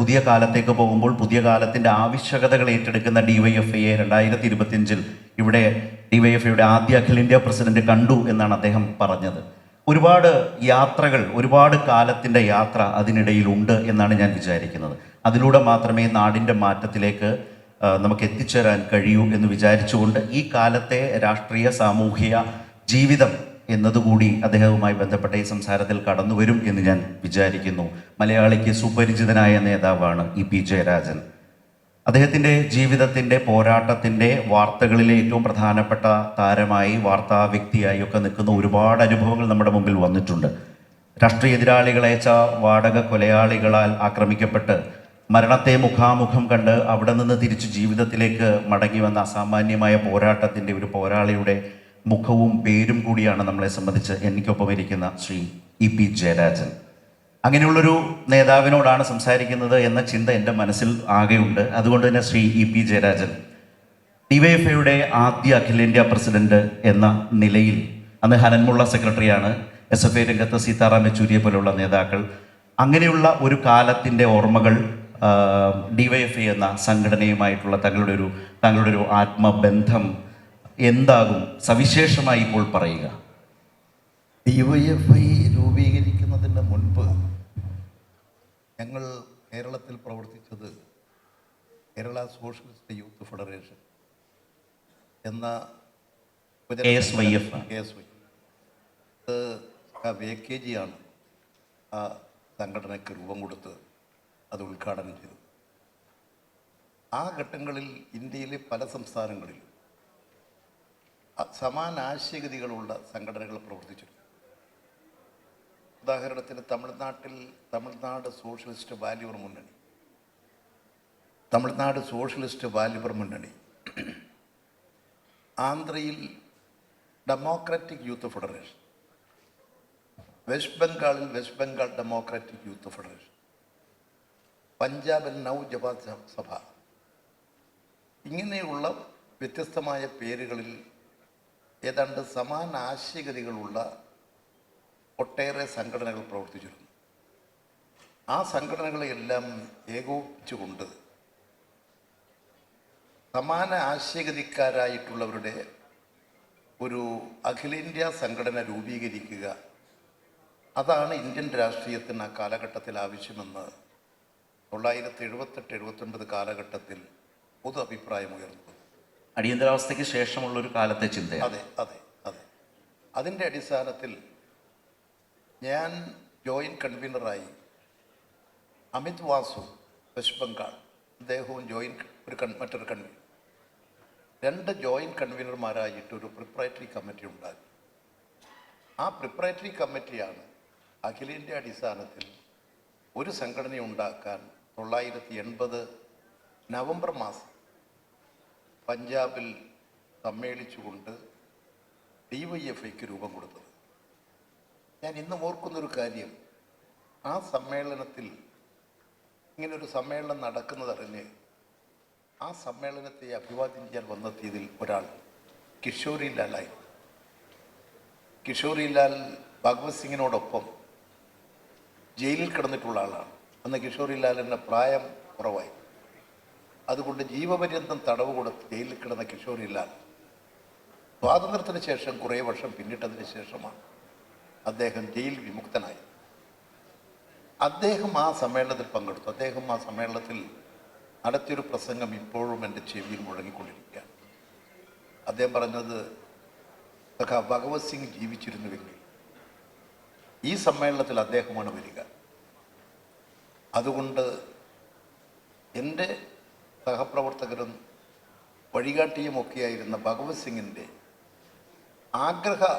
പുതിയ കാലത്തേക്ക് പോകുമ്പോൾ പുതിയ കാലത്തിൻ്റെ ആവശ്യകതകൾ ഏറ്റെടുക്കുന്ന DYFIയെ 2025 ഇവിടെ DYFIയുടെ ആദ്യ അഖിലേന്ത്യാ പ്രസിഡന്റ് കണ്ടു എന്നാണ് അദ്ദേഹം പറഞ്ഞത്. ഒരുപാട് യാത്രകൾ, ഒരുപാട് കാലത്തിൻ്റെ യാത്ര അതിനിടയിലുണ്ട് എന്നാണ് ഞാൻ വിചാരിക്കുന്നത്. അതിലൂടെ മാത്രമേ നാടിൻ്റെ മാറ്റത്തിലേക്ക് നമുക്ക് എത്തിച്ചേരാൻ കഴിയൂ എന്ന് വിചാരിച്ചുകൊണ്ട് ഈ കാലത്തെ രാഷ്ട്രീയ സാമൂഹിക ജീവിതം എന്നതുകൂടി അദ്ദേഹവുമായി ബന്ധപ്പെട്ട ഈ സംസാരത്തിൽ കടന്നു വരും എന്ന് ഞാൻ വിചാരിക്കുന്നു. മലയാളിക്ക് സുപരിചിതനായ നേതാവാണ് EP ജയരാജൻ. അദ്ദേഹത്തിൻ്റെ ജീവിതത്തിൻ്റെ പോരാട്ടത്തിൻ്റെ വാർത്തകളിലെ ഏറ്റവും പ്രധാനപ്പെട്ട താരമായി, വാർത്താ വ്യക്തിയായി ഒക്കെ നിൽക്കുന്ന ഒരുപാട് അനുഭവങ്ങൾ നമ്മുടെ മുമ്പിൽ വന്നിട്ടുണ്ട്. രാഷ്ട്രീയ എതിരാളികളയച്ച വാടക കൊലയാളികളാൽ ആക്രമിക്കപ്പെട്ട് മരണത്തെ മുഖാമുഖം കണ്ട് അവിടെ നിന്ന് തിരിച്ച് ജീവിതത്തിലേക്ക് മടങ്ങി വന്ന അസാമാന്യമായ പോരാട്ടത്തിൻ്റെ ഒരു പോരാളിയുടെ മുഖവും പേരും കൂടിയാണ് നമ്മളെ സംബന്ധിച്ച് എനിക്കൊപ്പം ഇരിക്കുന്ന ശ്രീ EP ജയരാജൻ. അങ്ങനെയുള്ളൊരു നേതാവിനോടാണ് സംസാരിക്കുന്നത് എന്ന ചിന്ത എൻ്റെ മനസ്സിൽ ആകെയുണ്ട്. അതുകൊണ്ട് തന്നെ ശ്രീ EP ജയരാജൻ, DYFIയുടെ ആദ്യ അഖിലേന്ത്യാ പ്രസിഡന്റ് എന്ന നിലയിൽ, അന്ന് ഹനൻമുള്ള സെക്രട്ടറിയാണ്, SFI രംഗത്ത് സീതാറാം യെച്ചൂരിയെ പോലുള്ള നേതാക്കൾ, അങ്ങനെയുള്ള ഒരു കാലത്തിൻ്റെ ഓർമ്മകൾ DYFI എന്ന സംഘടനയുമായിട്ടുള്ള താങ്കളുടെ ഒരു ആത്മബന്ധം എന്താകും, സവിശേഷമായി ഇപ്പോൾ പറയുക? DYFI രൂപീകരിക്കുന്നതിന് മുൻപ് ഞങ്ങൾ കേരളത്തിൽ പ്രവർത്തിച്ചത് കേരള സോഷ്യലിസ്റ്റ് യൂത്ത് ഫെഡറേഷൻ എന്ന KSYF AKG ആണ് ആ സംഘടനയ്ക്ക് രൂപം കൊടുത്ത് അത് ഉദ്ഘാടനം ചെയ്തു. ആ ഘട്ടങ്ങളിൽ ഇന്ത്യയിലെ പല സംസ്ഥാനങ്ങളിലും സമാന ആശയഗതികളുള്ള സംഘടനകൾ പ്രവർത്തിച്ചിരുന്നു. ഉദാഹരണത്തിന് തമിഴ്നാട് സോഷ്യലിസ്റ്റ് വാലിബർ മുന്നണി, ആന്ധ്രയിൽ ഡെമോക്രാറ്റിക് യൂത്ത് ഫെഡറേഷൻ, വെസ്റ്റ് ബംഗാളിൽ west Bengal democratic youth federation, പഞ്ചാബിൽ നവജവാദ് സഭ, ഇങ്ങനെയുള്ള വ്യത്യസ്തമായ പേരുകളിൽ ഏതാണ്ട് സമാന ആശയഗതികളുള്ള ഒട്ടേറെ സംഘടനകൾ പ്രവർത്തിച്ചിരുന്നു. ആ സംഘടനകളെയെല്ലാം ഏകോപിച്ചുകൊണ്ട് സമാന ആശയഗതിക്കാരായിട്ടുള്ളവരുടെ ഒരു അഖിലേന്ത്യാ സംഘടന രൂപീകരിക്കുക, അതാണ് ഇന്ത്യൻ രാഷ്ട്രീയത്തിന് ആ കാലഘട്ടത്തിൽ ആവശ്യമെന്ന് 1978-79 കാലഘട്ടത്തിൽ പൊതു അഭിപ്രായമുയർന്നു. അടിയന്തരാവസ്ഥയ്ക്ക് ശേഷമുള്ളൊരു കാലത്തെ ചിന്ത. അതെ. അതിൻ്റെ അടിസ്ഥാനത്തിൽ ഞാൻ ജോയിൻറ്റ് കൺവീനറായി, അമിത് വാസു വെസ്റ്റ് ബംഗാൾ, അദ്ദേഹവും മറ്റൊരു കൺവീനർ, 2 ജോയിൻറ്റ് കൺവീനർമാരായിട്ടൊരു പ്രിപ്പറേറ്ററി കമ്മിറ്റി ഉണ്ടാക്കി. ആ പ്രിപ്പറേറ്ററി കമ്മിറ്റിയാണ് അഖിലേന്ത്യാ അടിസ്ഥാനത്തിൽ ഒരു സംഘടന ഉണ്ടാക്കാൻ 1980 നവംബർ മാസം പഞ്ചാബിൽ സമ്മേളിച്ചുകൊണ്ട് DYFIക്ക് രൂപം കൊടുത്തത്. ഞാൻ ഇന്നും ഓർക്കുന്നൊരു കാര്യം, ആ സമ്മേളനത്തിൽ, ഇങ്ങനൊരു സമ്മേളനം നടക്കുന്നതറിഞ്ഞ് ആ സമ്മേളനത്തെ അഭിവാദ്യം ചെയ്യാൻ വന്നെത്തിയതിൽ ഒരാൾ കിഷോരി ലാലായി. കിഷോരി ലാൽ ഭഗവത് സിംഗിനോടൊപ്പം ജയിലിൽ കിടന്നിട്ടുള്ള ആളാണ്. അന്ന് കിഷോരി ലാലിൻ്റെ പ്രായം കുറവായി. അതുകൊണ്ട് ജീവപര്യന്തം തടവ് കൊടുത്ത് ജയിലിൽ കിടന്ന കിഷോരി ലാൽ സ്വാതന്ത്ര്യത്തിന് ശേഷം കുറേ വർഷം പിന്നിട്ടതിന് ശേഷമാണ് അദ്ദേഹം ജയിൽ വിമുക്തനായി. അദ്ദേഹം ആ സമ്മേളനത്തിൽ പങ്കെടുത്തു. അദ്ദേഹം ആ സമ്മേളനത്തിൽ നടത്തിയൊരു പ്രസംഗം ഇപ്പോഴും എൻ്റെ ചെവിയിൽ മുഴങ്ങിക്കൊണ്ടിരിക്കുകയാണ്. അദ്ദേഹം പറഞ്ഞത്, ഭഗവത് സിംഗ് ജീവിച്ചിരുന്നുവെങ്കിൽ ഈ സമ്മേളനത്തിൽ അദ്ദേഹമാണ് വരിക. അതുകൊണ്ട് എൻ്റെ സഹപ്രവർത്തകരും വഴികാട്ടിയുമൊക്കെയായിരുന്ന ഭഗവത് സിംഗിൻ്റെ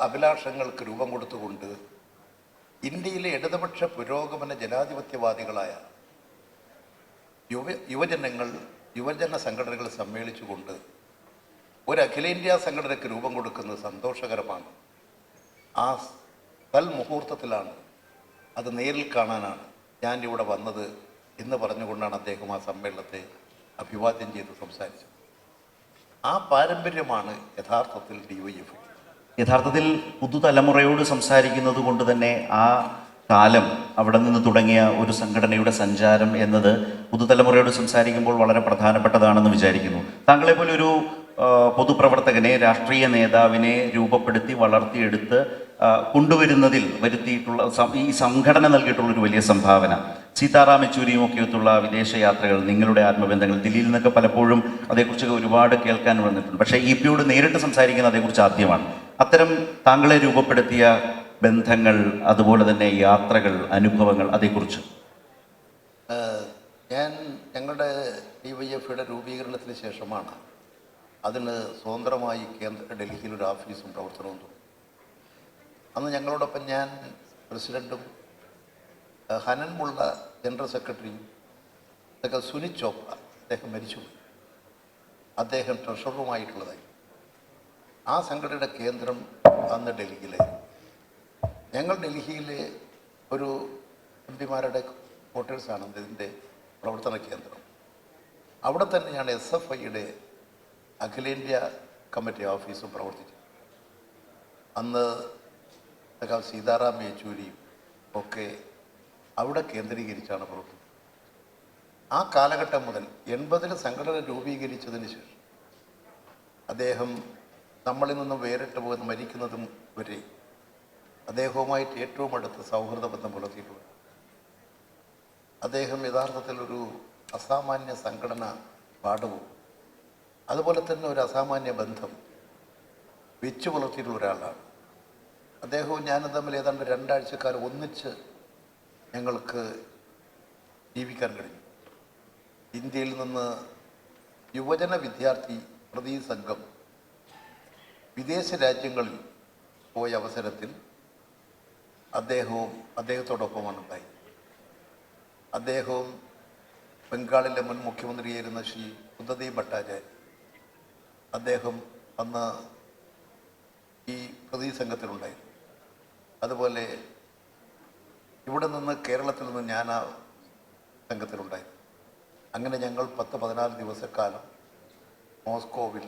അഭിലാഷങ്ങൾക്ക് രൂപം കൊടുത്തുകൊണ്ട് ഇന്ത്യയിലെ ഇടതുപക്ഷ പുരോഗമന ജനാധിപത്യവാദികളായ യുവജന സംഘടനകൾ സമ്മേളിച്ചുകൊണ്ട് ഒരു അഖിലേന്ത്യാ സംഘടനയ്ക്ക് രൂപം കൊടുക്കുന്നത് സന്തോഷകരമാണ്. ആ മുഹൂർത്തത്തിലാണ്, അത് നേരിൽ കാണാനാണ് ഞാൻ ഇവിടെ വന്നത് എന്ന് പറഞ്ഞുകൊണ്ടാണ് അദ്ദേഹം ആ സമ്മേളനത്തെ അഭിവാദ്യം ചെയ്ത് സംസാരിച്ചത്. ആ പാരമ്പര്യമാണ് യഥാർത്ഥത്തിൽ DYFI. യഥാർത്ഥത്തിൽ പുതുതലമുറയോട് സംസാരിക്കുന്നത് കൊണ്ട് തന്നെ ആ കാലം, അവിടെ നിന്ന് തുടങ്ങിയ ഒരു സംഘടനയുടെ സഞ്ചാരം എന്നത് പുതുതലമുറയോട് സംസാരിക്കുമ്പോൾ വളരെ പ്രധാനപ്പെട്ടതാണെന്ന് വിചാരിക്കുന്നു. താങ്കളെ പോലെ ഒരു പൊതുപ്രവർത്തകനെ, രാഷ്ട്രീയ നേതാവിനെ രൂപപ്പെടുത്തി വളർത്തിയെടുത്ത് കൊണ്ടുവരുന്നതിൽ വരുത്തിയിട്ടുള്ള ഈ സംഘടന നൽകിയിട്ടുള്ളൊരു വലിയ സംഭാവന, സീതാറാം യെച്ചൂരിയും ഒക്കെയൊത്തുള്ള വിദേശ യാത്രകൾ, നിങ്ങളുടെ ആത്മബന്ധങ്ങൾ, ദില്ലിയിൽ നിന്നൊക്കെ പലപ്പോഴും അതേക്കുറിച്ചൊക്കെ ഒരുപാട് കേൾക്കാൻ വന്നിട്ടുണ്ട്. പക്ഷേ ഇ.പിയോട് നേരിട്ട് സംസാരിക്കുന്നത് അതേക്കുറിച്ച് ആദ്യമാണ്. അത്തരം താങ്കളെ രൂപപ്പെടുത്തിയ ബന്ധങ്ങൾ, അതുപോലെ തന്നെ യാത്രകൾ, അനുഭവങ്ങൾ, അതേക്കുറിച്ച്. ഞങ്ങളുടെ DYFയുടെ രൂപീകരണത്തിന് ശേഷമാണ് അതിന് സ്വതന്ത്രമായി ഡൽഹിയിൽ ഒരു ഓഫീസും പ്രവർത്തനവും തുടങ്ങി. അന്ന് ഞങ്ങളോടൊപ്പം ഞാൻ പ്രസിഡൻറ്റും ഹനൻമുള്ള ജനറൽ സെക്രട്ടറിയും അതൊക്കെ സുനിത് ചോപ്ര, അദ്ദേഹം മരിച്ചുപോയി, അദ്ദേഹം ട്രഷററുമായിട്ടുള്ളതായി. ആ സംഘടനയുടെ കേന്ദ്രം അന്ന് ഡൽഹിയിലായിരുന്നു. ഞങ്ങൾ ഡൽഹിയിലെ ഒരു എംപിമാരുടെ ക്വാർട്ടേഴ്സാണ് ഇതിൻ്റെ പ്രവർത്തന കേന്ദ്രം. അവിടെ തന്നെയാണ് SFIയുടെ അഖിലേന്ത്യാ കമ്മിറ്റി ഓഫീസും പ്രവർത്തിച്ചത്. അന്ന് സീതാറാം യെച്ചൂരിയും ഒക്കെ അവിടെ കേന്ദ്രീകരിച്ചാണ് പ്രവർത്തിച്ചത്. ആ കാലഘട്ടം മുതൽ 80-ൽ സംഘടന രൂപീകരിച്ചതിന് ശേഷം അദ്ദേഹം നമ്മളിൽ നിന്നും വേറിട്ട് പോകുന്ന മരിക്കുന്നതും വരെ അദ്ദേഹവുമായിട്ട് ഏറ്റവും അടുത്ത സൗഹൃദ ബന്ധം പുലർത്തിയിട്ടുള്ളത്. അദ്ദേഹം യഥാർത്ഥത്തിൽ ഒരു അസാമാന്യ സംഘടന പാഠവും അതുപോലെ തന്നെ ഒരു അസാമാന്യ ബന്ധം വെച്ചു പുലർത്തിയിട്ടുള്ള ഒരാളാണ്. അദ്ദേഹവും ഞാനും തമ്മിൽ ഏതാണ്ട് 2 ആഴ്ചക്കാലം ഒന്നിച്ച് ഞങ്ങൾക്ക് ജീവിക്കാൻ കഴിഞ്ഞു. ഇന്ത്യയിൽ നിന്ന് യുവജന വിദ്യാർത്ഥി പ്രതിസംഘം വിദേശ രാജ്യങ്ങളിൽ പോയ അവസരത്തിൽ അദ്ദേഹത്തോടൊപ്പമാണ് ഉണ്ടായി. അദ്ദേഹവും ബംഗാളിലെ മുൻ മുഖ്യമന്ത്രിയായിരുന്ന ശ്രീ ബുദ്ധദേവ് ഭട്ടാചാര്യ, അദ്ദേഹം അന്ന് ഈ പ്രതിസംഘത്തിലുണ്ടായിരുന്നു. അതുപോലെ ഇവിടെ നിന്ന് കേരളത്തിൽ നിന്ന് ഞാൻ ആ സംഘത്തിലുണ്ടായിരുന്നു. അങ്ങനെ ഞങ്ങൾ 10-14 ദിവസക്കാലം മോസ്കോവിൽ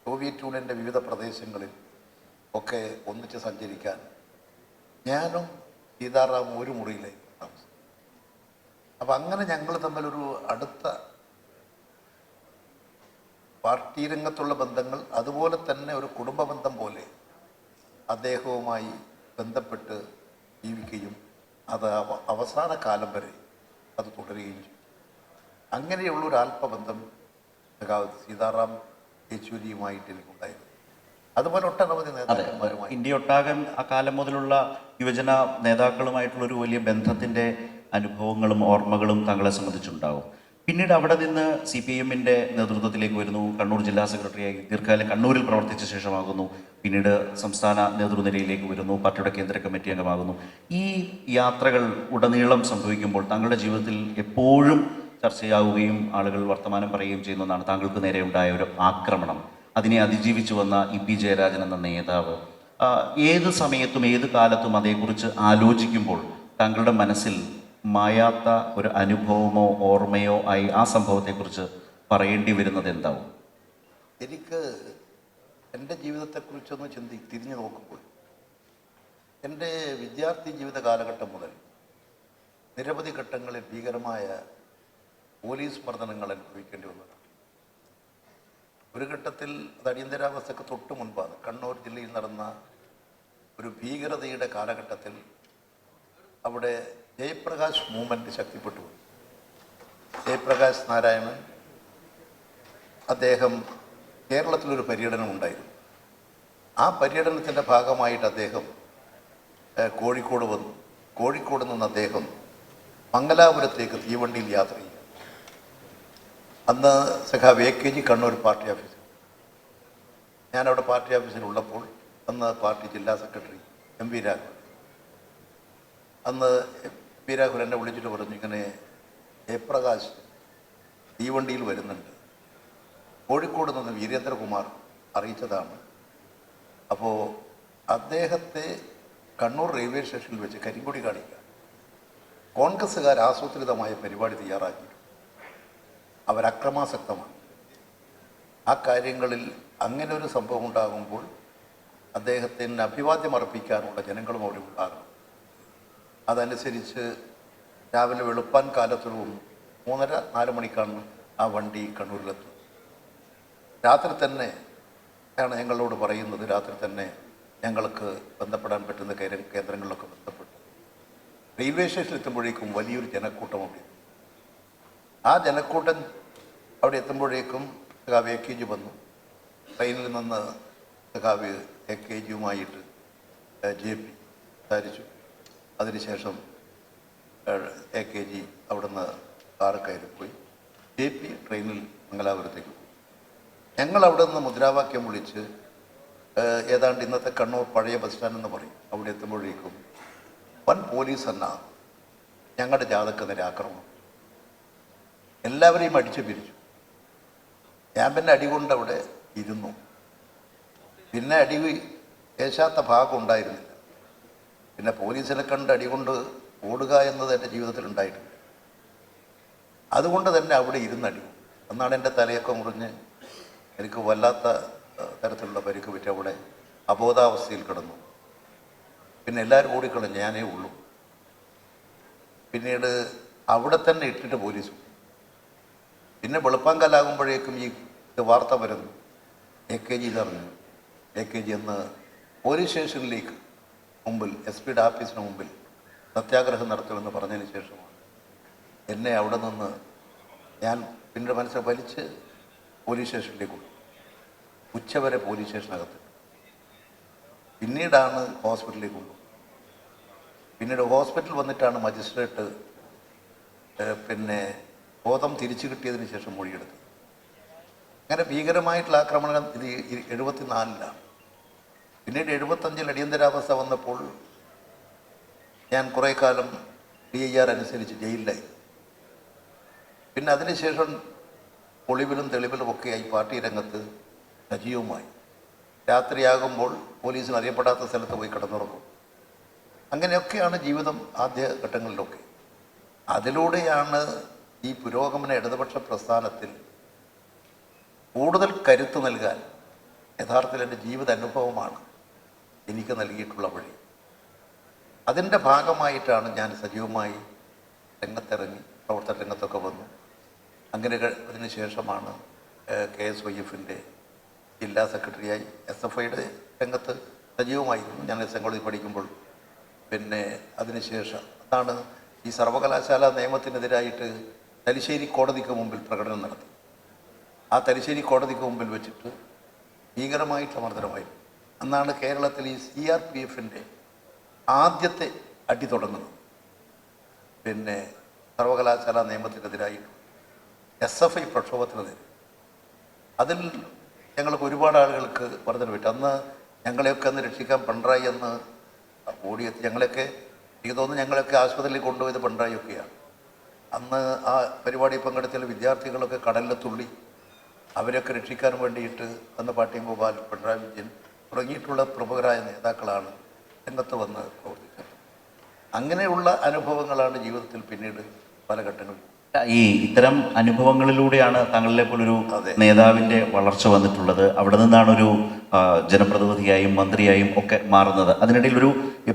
സോവിയറ്റ് യൂണിയൻ്റെ വിവിധ പ്രദേശങ്ങളിൽ ഒക്കെ ഒന്നിച്ച് സഞ്ചരിക്കാൻ ഞാനും സീതാറാമും ഒരു മുറിയിലായി താമസം. അപ്പം അങ്ങനെ ഞങ്ങൾ തമ്മിലൊരു അടുത്ത പാർട്ടി രംഗത്തുള്ള ബന്ധങ്ങൾ, അതുപോലെ തന്നെ ഒരു കുടുംബ ബന്ധം പോലെ അദ്ദേഹവുമായി ബന്ധപ്പെട്ട് ജീവിക്കുകയും അത് അവസാന കാലം വരെ അത് തുടരുകയും ചെയ്യും. അങ്ങനെയുള്ളൊരു ആത്മബന്ധം സീതാറാം യെച്ചൂരിയുമായിട്ട് എനിക്കുണ്ടായിരുന്നു. അതുപോലെ ഒട്ടനവധി നേതാക്കന്മാരുമായി ഇന്ത്യ ഒട്ടാകെ ആ കാലം മുതലുള്ള യുവജന നേതാക്കളുമായിട്ടുള്ളൊരു വലിയ ബന്ധത്തിൻ്റെ അനുഭവങ്ങളും ഓർമ്മകളും താങ്കളെ സംബന്ധിച്ചുണ്ടാവും. പിന്നീട് അവിടെ നിന്ന് CPIMൻ്റെ നേതൃത്വത്തിലേക്ക് വരുന്നു. കണ്ണൂർ ജില്ലാ സെക്രട്ടറിയായി ദീർഘകാലം കണ്ണൂരിൽ പ്രവർത്തിച്ച ശേഷമാകുന്നു. പിന്നീട് സംസ്ഥാന നേതൃനിരയിലേക്ക് വരുന്നു, പാർട്ടിയുടെ കേന്ദ്ര കമ്മിറ്റി അംഗമാകുന്നു. ഈ യാത്രകൾ ഉടനീളം സംഭവിക്കുമ്പോൾ താങ്കളുടെ ജീവിതത്തിൽ എപ്പോഴും ചർച്ചയാവുകയും ആളുകൾ വർത്തമാനം പറയുകയും ചെയ്യുന്ന ഒന്നാണ് താങ്കൾക്ക് നേരെ ഉണ്ടായ ഒരു ആക്രമണം. അതിനെ അതിജീവിച്ചു വന്ന EP ജയരാജൻ എന്ന നേതാവ്. ഏത് സമയത്തും ഏത് കാലത്തും അതേക്കുറിച്ച് ആലോചിക്കുമ്പോൾ താങ്കളുടെ മനസ്സിൽ മായാത്ത ഒരു അനുഭവമോ ഓർമ്മയോ ആയി ആ സംഭവത്തെക്കുറിച്ച് പറയേണ്ടി വരുന്നത് എന്താവും? എനിക്ക് എൻ്റെ ജീവിതത്തെക്കുറിച്ചൊന്ന് തിരിഞ്ഞു നോക്കുമ്പോൾ എൻ്റെ വിദ്യാർത്ഥി ജീവിത കാലഘട്ടം മുതൽ നിരവധി ഘട്ടങ്ങളിൽ ഭീകരമായ പോലീസ് മർദ്ദനങ്ങൾ അനുഭവിക്കേണ്ടി വന്നതാണ്. ഒരു ഘട്ടത്തിൽ അത് അടിയന്തരാവസ്ഥയ്ക്ക് തൊട്ട് മുൻപാണ്. കണ്ണൂർ ജില്ലയിൽ നടന്ന ഒരു ഭീകരതയുടെ കാലഘട്ടത്തിൽ അവിടെ ജയപ്രകാശ് മൂവ്മെൻറ്റ് ശക്തിപ്പെട്ടു. ജയപ്രകാശ് നാരായണൻ അദ്ദേഹം കേരളത്തിലൊരു പര്യടനം ഉണ്ടായിരുന്നു. ആ പര്യടനത്തിൻ്റെ ഭാഗമായിട്ട് അദ്ദേഹം കോഴിക്കോട് വന്നു. കോഴിക്കോട് നിന്ന് അദ്ദേഹം മംഗലാപുരത്തേക്ക് തീവണ്ടിയിൽ യാത്ര ചെയ്തു. അന്ന് സഖാവ് AKG കണ്ണൂർ പാർട്ടി ഓഫീസിൽ, ഞാനവിടെ പാർട്ടി ഓഫീസിലുള്ളപ്പോൾ അന്ന് പാർട്ടി ജില്ലാ സെക്രട്ടറി MV രാഘവൻ, അന്ന് MV രാഘവൻ എന്നെ വിളിച്ചിട്ട് പറഞ്ഞു, ഇങ്ങനെ ജയപ്രകാശ് തീവണ്ടിയിൽ വരുന്നുണ്ട്, കോഴിക്കോട് നിന്ന് വീരേന്ദ്രകുമാർ അറിയിച്ചതാണ്. അപ്പോൾ അദ്ദേഹത്തെ കണ്ണൂർ റെയിൽവേ സ്റ്റേഷനിൽ വെച്ച് കരിങ്കൊടി കാണിക്കാൻ കോൺഗ്രസ്സുകാർ ആസൂത്രിതമായ പരിപാടി തയ്യാറാക്കിയിട്ടുണ്ട്. അവരക്രമാസക്തമാണ്. ആ കാര്യങ്ങളിൽ അങ്ങനെ ഒരു സംഭവം ഉണ്ടാകുമ്പോൾ അദ്ദേഹത്തിന് അഭിവാദ്യം അർപ്പിക്കാനുള്ള ജനങ്ങളും അവിടെ ഉണ്ടാകണം. അതനുസരിച്ച് രാവിലെ വെളുപ്പാൻ കാലത്തും 3:30-4 മണിക്കാണ് ആ വണ്ടി കണ്ണൂരിലെത്തുന്നത്. രാത്രി തന്നെ ആണ് ഞങ്ങളോട് പറയുന്നത്, രാത്രി തന്നെ ഞങ്ങൾക്ക് ബന്ധപ്പെടാൻ പറ്റുന്ന കേന്ദ്രങ്ങളിലൊക്കെ ബന്ധപ്പെട്ടു. റെയിൽവേ സ്റ്റേഷനിൽ എത്തുമ്പോഴേക്കും വലിയൊരു ജനക്കൂട്ടം അവിടെ. ആ ജനക്കൂട്ടം അവിടെ എത്തുമ്പോഴേക്കും സഖാവ് AKG വന്നു. ട്രെയിനിൽ നിന്ന് സഖാവ് AKGയുമായിട്ട് JP സംസാരിച്ചു. അതിനുശേഷം AKG അവിടുന്ന് കാറ് കയറിപ്പോയി. JP ട്രെയിനിൽ മംഗലാപുരത്തേക്ക് പോയി. ഞങ്ങൾ അവിടെ നിന്ന് മുദ്രാവാക്യം വിളിച്ച് ഏതാണ്ട് ഇന്നത്തെ കണ്ണൂർ പഴയ ബസ് സ്റ്റാൻഡ് എന്ന് പറയും, അവിടെ എത്തുമ്പോഴേക്കും വൻ പോലീസ് എന്നാ ഞങ്ങളുടെ ജാഥക്ക് നേരെ ആക്രമണം. എല്ലാവരെയും അടിച്ചു പിരിച്ചു. ഞാൻ പിന്നെ അടികൊണ്ട് അവിടെ ഇരുന്നു. പിന്നെ അടി ഏശാത്ത ഭാഗം ഉണ്ടായിരുന്നില്ല. പിന്നെ പോലീസിനെ കണ്ട് അടികൊണ്ട് ഓടുക എന്നത് എൻ്റെ ജീവിതത്തിൽ ഉണ്ടായിട്ടില്ല. അതുകൊണ്ട് തന്നെ അവിടെ ഇരുന്നടി. അന്നാണ് എൻ്റെ തലയൊക്കെ മുറിഞ്ഞ് എനിക്ക് വല്ലാത്ത തരത്തിലുള്ള പരിക്ക് പറ്റി അവിടെ അബോധാവസ്ഥയിൽ കിടന്നു. പിന്നെ എല്ലാവരും ഓടിക്കളഞ്ഞ് ഞാനേ ഉള്ളൂ. പിന്നീട് അവിടെ തന്നെ ഇട്ടിട്ട് പോലീസ്. പിന്നെ വെളുപ്പാങ്കല്ലാകുമ്പോഴേക്കും ഈ വാർത്ത വരുന്നു, AKG ഇതറിഞ്ഞു. AKG എന്ന് പോലീസ് സ്റ്റേഷനിലേക്ക് മുമ്പിൽ SP-യുടെ ഓഫീസിന് മുമ്പിൽ സത്യാഗ്രഹം നടത്തുമെന്ന് പറഞ്ഞതിന് ശേഷമാണ് എന്നെ അവിടെ നിന്ന് ഞാൻ പിന്നീട് മനസ്സിൽ വലിച്ച് പോലീസ് സ്റ്റേഷനിലേക്ക് കൊണ്ടു. ഉച്ചവരെ പോലീസ് സ്റ്റേഷനകത്ത്. പിന്നീടാണ് ഹോസ്പിറ്റലിലേക്ക് കൊണ്ടുപോകുന്നത്. പിന്നീട് ഹോസ്പിറ്റൽ വന്നിട്ടാണ് മജിസ്ട്രേറ്റ് പിന്നെ ബോധം തിരിച്ചു കിട്ടിയതിന് ശേഷം മൊഴിയെടുത്തത്. അങ്ങനെ ഭീകരമായിട്ടുള്ള ആക്രമണം ഇത് 74-ലാണ്. പിന്നീട് 75-ൽ അടിയന്തരാവസ്ഥ വന്നപ്പോൾ ഞാൻ കുറേ കാലം DIR അനുസരിച്ച് ജയിലിലായി. പിന്നെ അതിനുശേഷം ഒളിവിലും തെളിവിലുമൊക്കെയായി പാർട്ടി രംഗത്ത് സജീവമായി. രാത്രിയാകുമ്പോൾ പോലീസിന് അറിയപ്പെടാത്ത സ്ഥലത്ത് പോയി കിടന്നുറങ്ങും. അങ്ങനെയൊക്കെയാണ് ജീവിതം ആദ്യ ഘട്ടങ്ങളിലൊക്കെ. അതിലൂടെയാണ് ഈ പുരോഗമന ഇടതുപക്ഷ പ്രസ്ഥാനത്തിൽ കൂടുതൽ കരുത്ത് നൽകാൻ യഥാർത്ഥത്തിൽ എൻ്റെ ജീവിത അനുഭവമാണ് എനിക്ക് നൽകിയിട്ടുള്ള വഴി. അതിൻ്റെ ഭാഗമായിട്ടാണ് ഞാൻ സജീവമായി രംഗത്തിറങ്ങി, പ്രവർത്തന രംഗത്തൊക്കെ വന്നു. അങ്ങനെ അതിന് ശേഷമാണ് KSYF-ൻ്റെ ജില്ലാ സെക്രട്ടറിയായി. SFIയുടെ രംഗത്ത് സജീവമായിരുന്നു ഞാൻ SN കോളേജിൽ പഠിക്കുമ്പോൾ. പിന്നെ അതിനുശേഷം അതാണ് ഈ സർവകലാശാല നിയമത്തിനെതിരായിട്ട് തലശ്ശേരി കോടതിക്ക് മുമ്പിൽ പ്രകടനം നടത്തി. ആ തലശ്ശേരി കോടതിക്ക് മുമ്പിൽ വെച്ചിട്ട് ഭീകരമായിട്ടുള്ള മർദ്ദനമായിരുന്നു. അന്നാണ് കേരളത്തിൽ ഈ CRPF-ൻ്റെ ആദ്യത്തെ അടി തുടങ്ങുന്നത്. പിന്നെ സർവകലാശാല നിയമത്തിനെതിരായിട്ട് SFI പ്രക്ഷോഭത്തിനെതിരെ. അതിൽ ഞങ്ങൾക്ക് ഒരുപാട് ആളുകൾക്ക് മർദ്ദനം പറ്റി. അന്ന് ഞങ്ങളെയൊക്കെ അന്ന് രക്ഷിക്കാൻ പിണറായി എന്ന് ഓടിയെത്തി. ഞങ്ങളെയൊക്കെ എനിക്ക് തോന്നുന്നു ഞങ്ങളെയൊക്കെ ആശുപത്രിയിൽ കൊണ്ടുപോയത് പിണറായിയൊക്കെയാണ്. അന്ന് ആ പരിപാടി പങ്കെടുത്ത വിദ്യാർത്ഥികളൊക്കെ കടലിൽ തുള്ളി. അവരൊക്കെ രക്ഷിക്കാൻ വേണ്ടിയിട്ട് അന്ന് പാട്യം ഗോപാൽ, പിണറായി വിജയൻ തുടങ്ങിയിട്ടുള്ള പ്രമുഖരായ നേതാക്കളാണ് രംഗത്ത് വന്ന് പ്രവർത്തിച്ചത്. അങ്ങനെയുള്ള അനുഭവങ്ങളാണ് ജീവിതത്തിൽ പിന്നീട് പല ഘട്ടങ്ങളിൽ. ഈ ഇത്തരം അനുഭവങ്ങളിലൂടെയാണ് താങ്കളിലെ പോലൊരു നേതാവിൻ്റെ വളർച്ച വന്നിട്ടുള്ളത്. അവിടെ നിന്നാണ് ഒരു ജനപ്രതിനിധിയായും മന്ത്രിയായും ഒക്കെ മാറുന്നത്. അതിനിടയിൽ ഒരു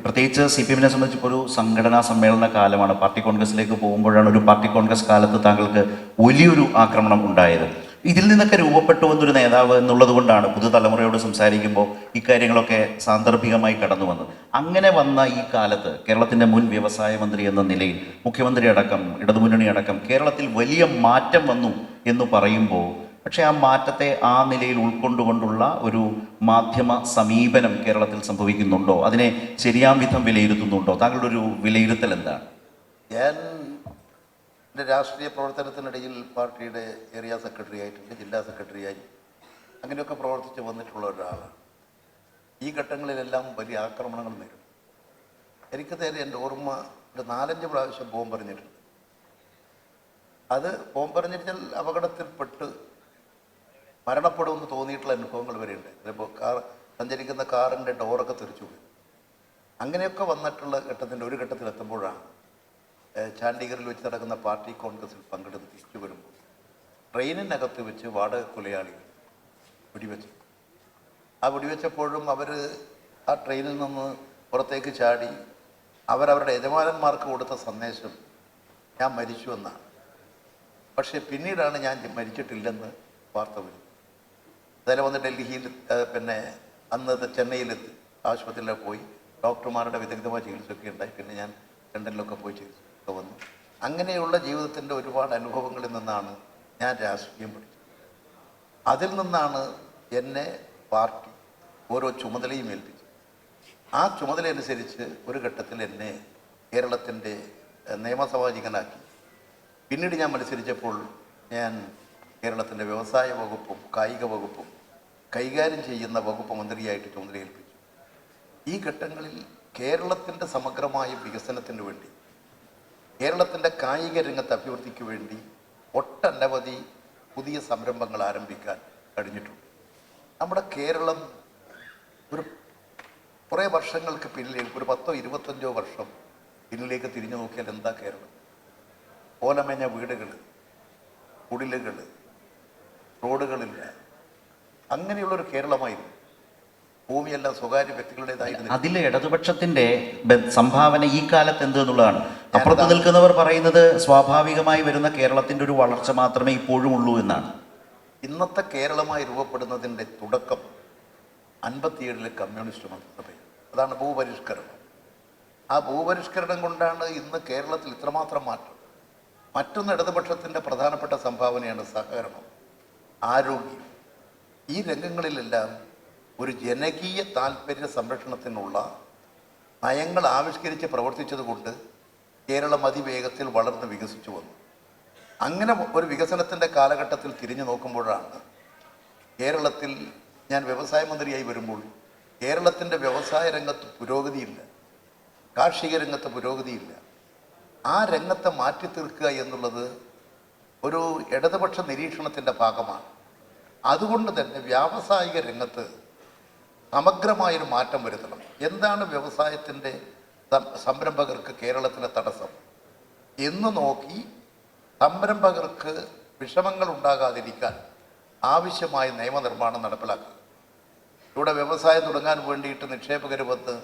പ്രത്യേകിച്ച് CPM-നെ സംബന്ധിച്ച് ഇപ്പോൾ ഒരു സംഘടനാ സമ്മേളന കാലമാണ്. പാർട്ടി കോൺഗ്രസിലേക്ക് പോകുമ്പോഴാണ് ഒരു പാർട്ടി കോൺഗ്രസ് കാലത്ത് താങ്കൾക്ക് വലിയൊരു ആക്രമണം ഉണ്ടായത്. ഇതിൽ നിന്നൊക്കെ രൂപപ്പെട്ടു വന്നൊരു നേതാവ് എന്നുള്ളത് കൊണ്ടാണ് പുതുതലമുറയോട് സംസാരിക്കുമ്പോൾ ഇക്കാര്യങ്ങളൊക്കെ സാന്ദർഭികമായി കടന്നു വന്നത്. അങ്ങനെ വന്ന ഈ കാലത്ത് കേരളത്തിൻ്റെ മുൻ വ്യവസായ മന്ത്രി എന്ന നിലയിൽ മുഖ്യമന്ത്രി അടക്കം ഇടതുമുന്നണി അടക്കം കേരളത്തിൽ വലിയ മാറ്റം വന്നു എന്ന് പറയുമ്പോൾ, പക്ഷേ ആ മാറ്റത്തെ ആ നിലയിൽ ഉൾക്കൊണ്ടുകൊണ്ടുള്ള ഒരു മാധ്യമ സമീപനം കേരളത്തിൽ സംഭവിക്കുന്നുണ്ടോ? അതിനെ ശരിയാം വിധം വിലയിരുത്തുന്നുണ്ടോ? താങ്കളുടെ ഒരു വിലയിരുത്തൽ എന്താണ്? ഞാൻ എൻ്റെ രാഷ്ട്രീയ പ്രവർത്തനത്തിനിടയിൽ പാർട്ടിയുടെ ഏരിയ സെക്രട്ടറി ആയിട്ടുണ്ട്, ജില്ലാ സെക്രട്ടറിയായി അങ്ങനെയൊക്കെ പ്രവർത്തിച്ച് വന്നിട്ടുള്ള ഒരാളാണ്. ഈ ഘട്ടങ്ങളിലെല്ലാം വലിയ ആക്രമണങ്ങൾ നേരിടും. എനിക്ക് നേരെ എൻ്റെ ഓർമ്മ ഒരു 4-5 പ്രാവശ്യം ബോംബെറിഞ്ഞിട്ടുണ്ട്. അത് ബോംബെറിഞ്ഞിട്ടാൽ അപകടത്തിൽപ്പെട്ട് മരണപ്പെടുമെന്ന് തോന്നിയിട്ടുള്ള അനുഭവങ്ങൾ വരെയുണ്ട്. ചിലപ്പോൾ സഞ്ചരിക്കുന്ന കാറിൻ്റെ ഡോറൊക്കെ തെറിച്ചു പോയി. അങ്ങനെയൊക്കെ വന്നിട്ടുള്ള ഒരു ഘട്ടത്തിലെത്തുമ്പോഴാണ് ചണ്ഡീഗറിൽ വെച്ച് നടക്കുന്ന പാർട്ടി കോൺഗ്രസിൽ പങ്കെടുത്ത് തിരിച്ചു വരുമ്പോൾ ട്രെയിനിനകത്ത് വെച്ച് വാടക കൊലയാളികൾ വെടിവെച്ചു. ആ വെടിവെച്ചപ്പോഴും അവർ ആ ട്രെയിനിൽ നിന്ന് പുറത്തേക്ക് ചാടി അവരവരുടെ യജമാനന്മാർക്ക് കൊടുത്ത സന്ദേശം ഞാൻ മരിച്ചു എന്നാണ്. പക്ഷേ പിന്നീടാണ് ഞാൻ മരിച്ചിട്ടില്ലെന്ന് വാർത്ത വരുന്നത്. അതായത് വന്ന് ഡൽഹിയിൽ പിന്നെ അന്ന് ചെന്നൈയിലെത്തി ആശുപത്രിയിലൊക്കെ പോയി ഡോക്ടർമാരുടെ വിദഗ്ധമായ ചികിത്സയൊക്കെ ഉണ്ടായി. പിന്നെ ഞാൻ ലണ്ടനിലൊക്കെ പോയി ചികിത്സയൊക്കെ വന്നു. അങ്ങനെയുള്ള ജീവിതത്തിൻ്റെ ഒരുപാട് അനുഭവങ്ങളിൽ നിന്നാണ് ഞാൻ രാഷ്ട്രീയം പഠിച്ചത്. അതിൽ നിന്നാണ് എന്നെ പാർട്ടി ഓരോ ചുമതലയും ഏൽപ്പിച്ചത്. ആ ചുമതല അനുസരിച്ച് ഒരു ഘട്ടത്തിൽ എന്നെ കേരളത്തിൻ്റെ നിയമസാമാജികനാക്കി. പിന്നീട് ഞാൻ മത്സരിച്ചപ്പോൾ ഞാൻ കേരളത്തിൻ്റെ വ്യവസായ വകുപ്പും കായിക വകുപ്പും കൈകാര്യം ചെയ്യുന്ന വകുപ്പ് മന്ത്രിയായിട്ട് ചുമതലയേൽപ്പിച്ചു. ഈ ഘട്ടങ്ങളിൽ കേരളത്തിൻ്റെ സമഗ്രമായ വികസനത്തിന് വേണ്ടി, കേരളത്തിൻ്റെ കായിക രംഗത്ത് അഭിവൃദ്ധിക്ക് വേണ്ടി ഒട്ടനവധി പുതിയ സംരംഭങ്ങൾ ആരംഭിക്കാൻ കഴിഞ്ഞിട്ടുണ്ട്. നമ്മുടെ കേരളം കുറേ വർഷങ്ങൾക്ക് പിന്നിലേക്ക്, ഒരു 10-25 വർഷം പിന്നിലേക്ക് തിരിഞ്ഞു നോക്കിയാൽ എന്താ കേരളം? ഓലമേഞ്ഞ വീടുകൾ, കുടിലുകൾ, റോഡുകളില്ല, അങ്ങനെയുള്ളൊരു കേരളമായിരുന്നു. ഭൂമിയെല്ലാം സ്വകാര്യ വ്യക്തികളുടേതായിരുന്നു. അതിലെ ഇടതുപക്ഷത്തിന്റെ സംഭാവന ഈ കാലത്ത് എന്ത് എന്നുള്ളതാണ്. അപ്പുറത്ത് നിൽക്കുന്നവർ പറയുന്നത് സ്വാഭാവികമായി വരുന്ന കേരളത്തിന്റെ ഒരു വളർച്ച മാത്രമേ ഇപ്പോഴും ഉള്ളൂ എന്നാണ്. ഇന്നത്തെ കേരളമായി രൂപപ്പെടുന്നതിൻ്റെ തുടക്കം 57 കമ്മ്യൂണിസ്റ്റ് മന്ത്രിസഭയാണ്. അതാണ് ഭൂപരിഷ്കരണം. ആ ഭൂപരിഷ്കരണം കൊണ്ടാണ് ഇന്ന് കേരളത്തിൽ ഇത്രമാത്രം മാറ്റം. മറ്റൊന്ന് ഇടതുപക്ഷത്തിൻ്റെ പ്രധാനപ്പെട്ട സംഭാവനയാണ് സഹകരണം, ആരോഗ്യം. ഈ രംഗങ്ങളിലെല്ലാം ഒരു ജനകീയ താല്പര്യ സംരക്ഷണത്തിനുള്ള നയങ്ങൾ ആവിഷ്കരിച്ച് പ്രവർത്തിച്ചതുകൊണ്ട് കേരളം അതിവേഗത്തിൽ വളർന്ന് വികസിച്ചു വന്നു. അങ്ങനെ ഒരു വികസനത്തിൻ്റെ കാലഘട്ടത്തിൽ തിരിഞ്ഞു നോക്കുമ്പോഴാണ് കേരളത്തിൽ ഞാൻ വ്യവസായ മന്ത്രിയായി വരുമ്പോൾ കേരളത്തിൻ്റെ വ്യവസായ രംഗത്ത് പുരോഗതിയില്ല, കാർഷിക രംഗത്ത് പുരോഗതിയില്ല. ആ രംഗത്തെ മാറ്റി തീർക്കുക എന്നുള്ളത് ഒരു ഇടതുപക്ഷ നിരീക്ഷണത്തിൻ്റെ ഭാഗമാണ്. അതുകൊണ്ട് തന്നെ വ്യാവസായിക രംഗത്ത് സമഗ്രമായൊരു മാറ്റം വരുത്തണം. എന്താണ് വ്യവസായത്തിൻ്റെ സംരംഭകർക്ക് കേരളത്തിലെ തടസ്സം എന്ന് നോക്കി സംരംഭകർക്ക് വിഷമങ്ങൾ ഉണ്ടാകാതിരിക്കാൻ ആവശ്യമായ നിയമനിർമ്മാണം നടപ്പിലാക്കുക. ഇവിടെ വ്യവസായം തുടങ്ങാൻ വേണ്ടിയിട്ട് നിക്ഷേപകർ വന്ന്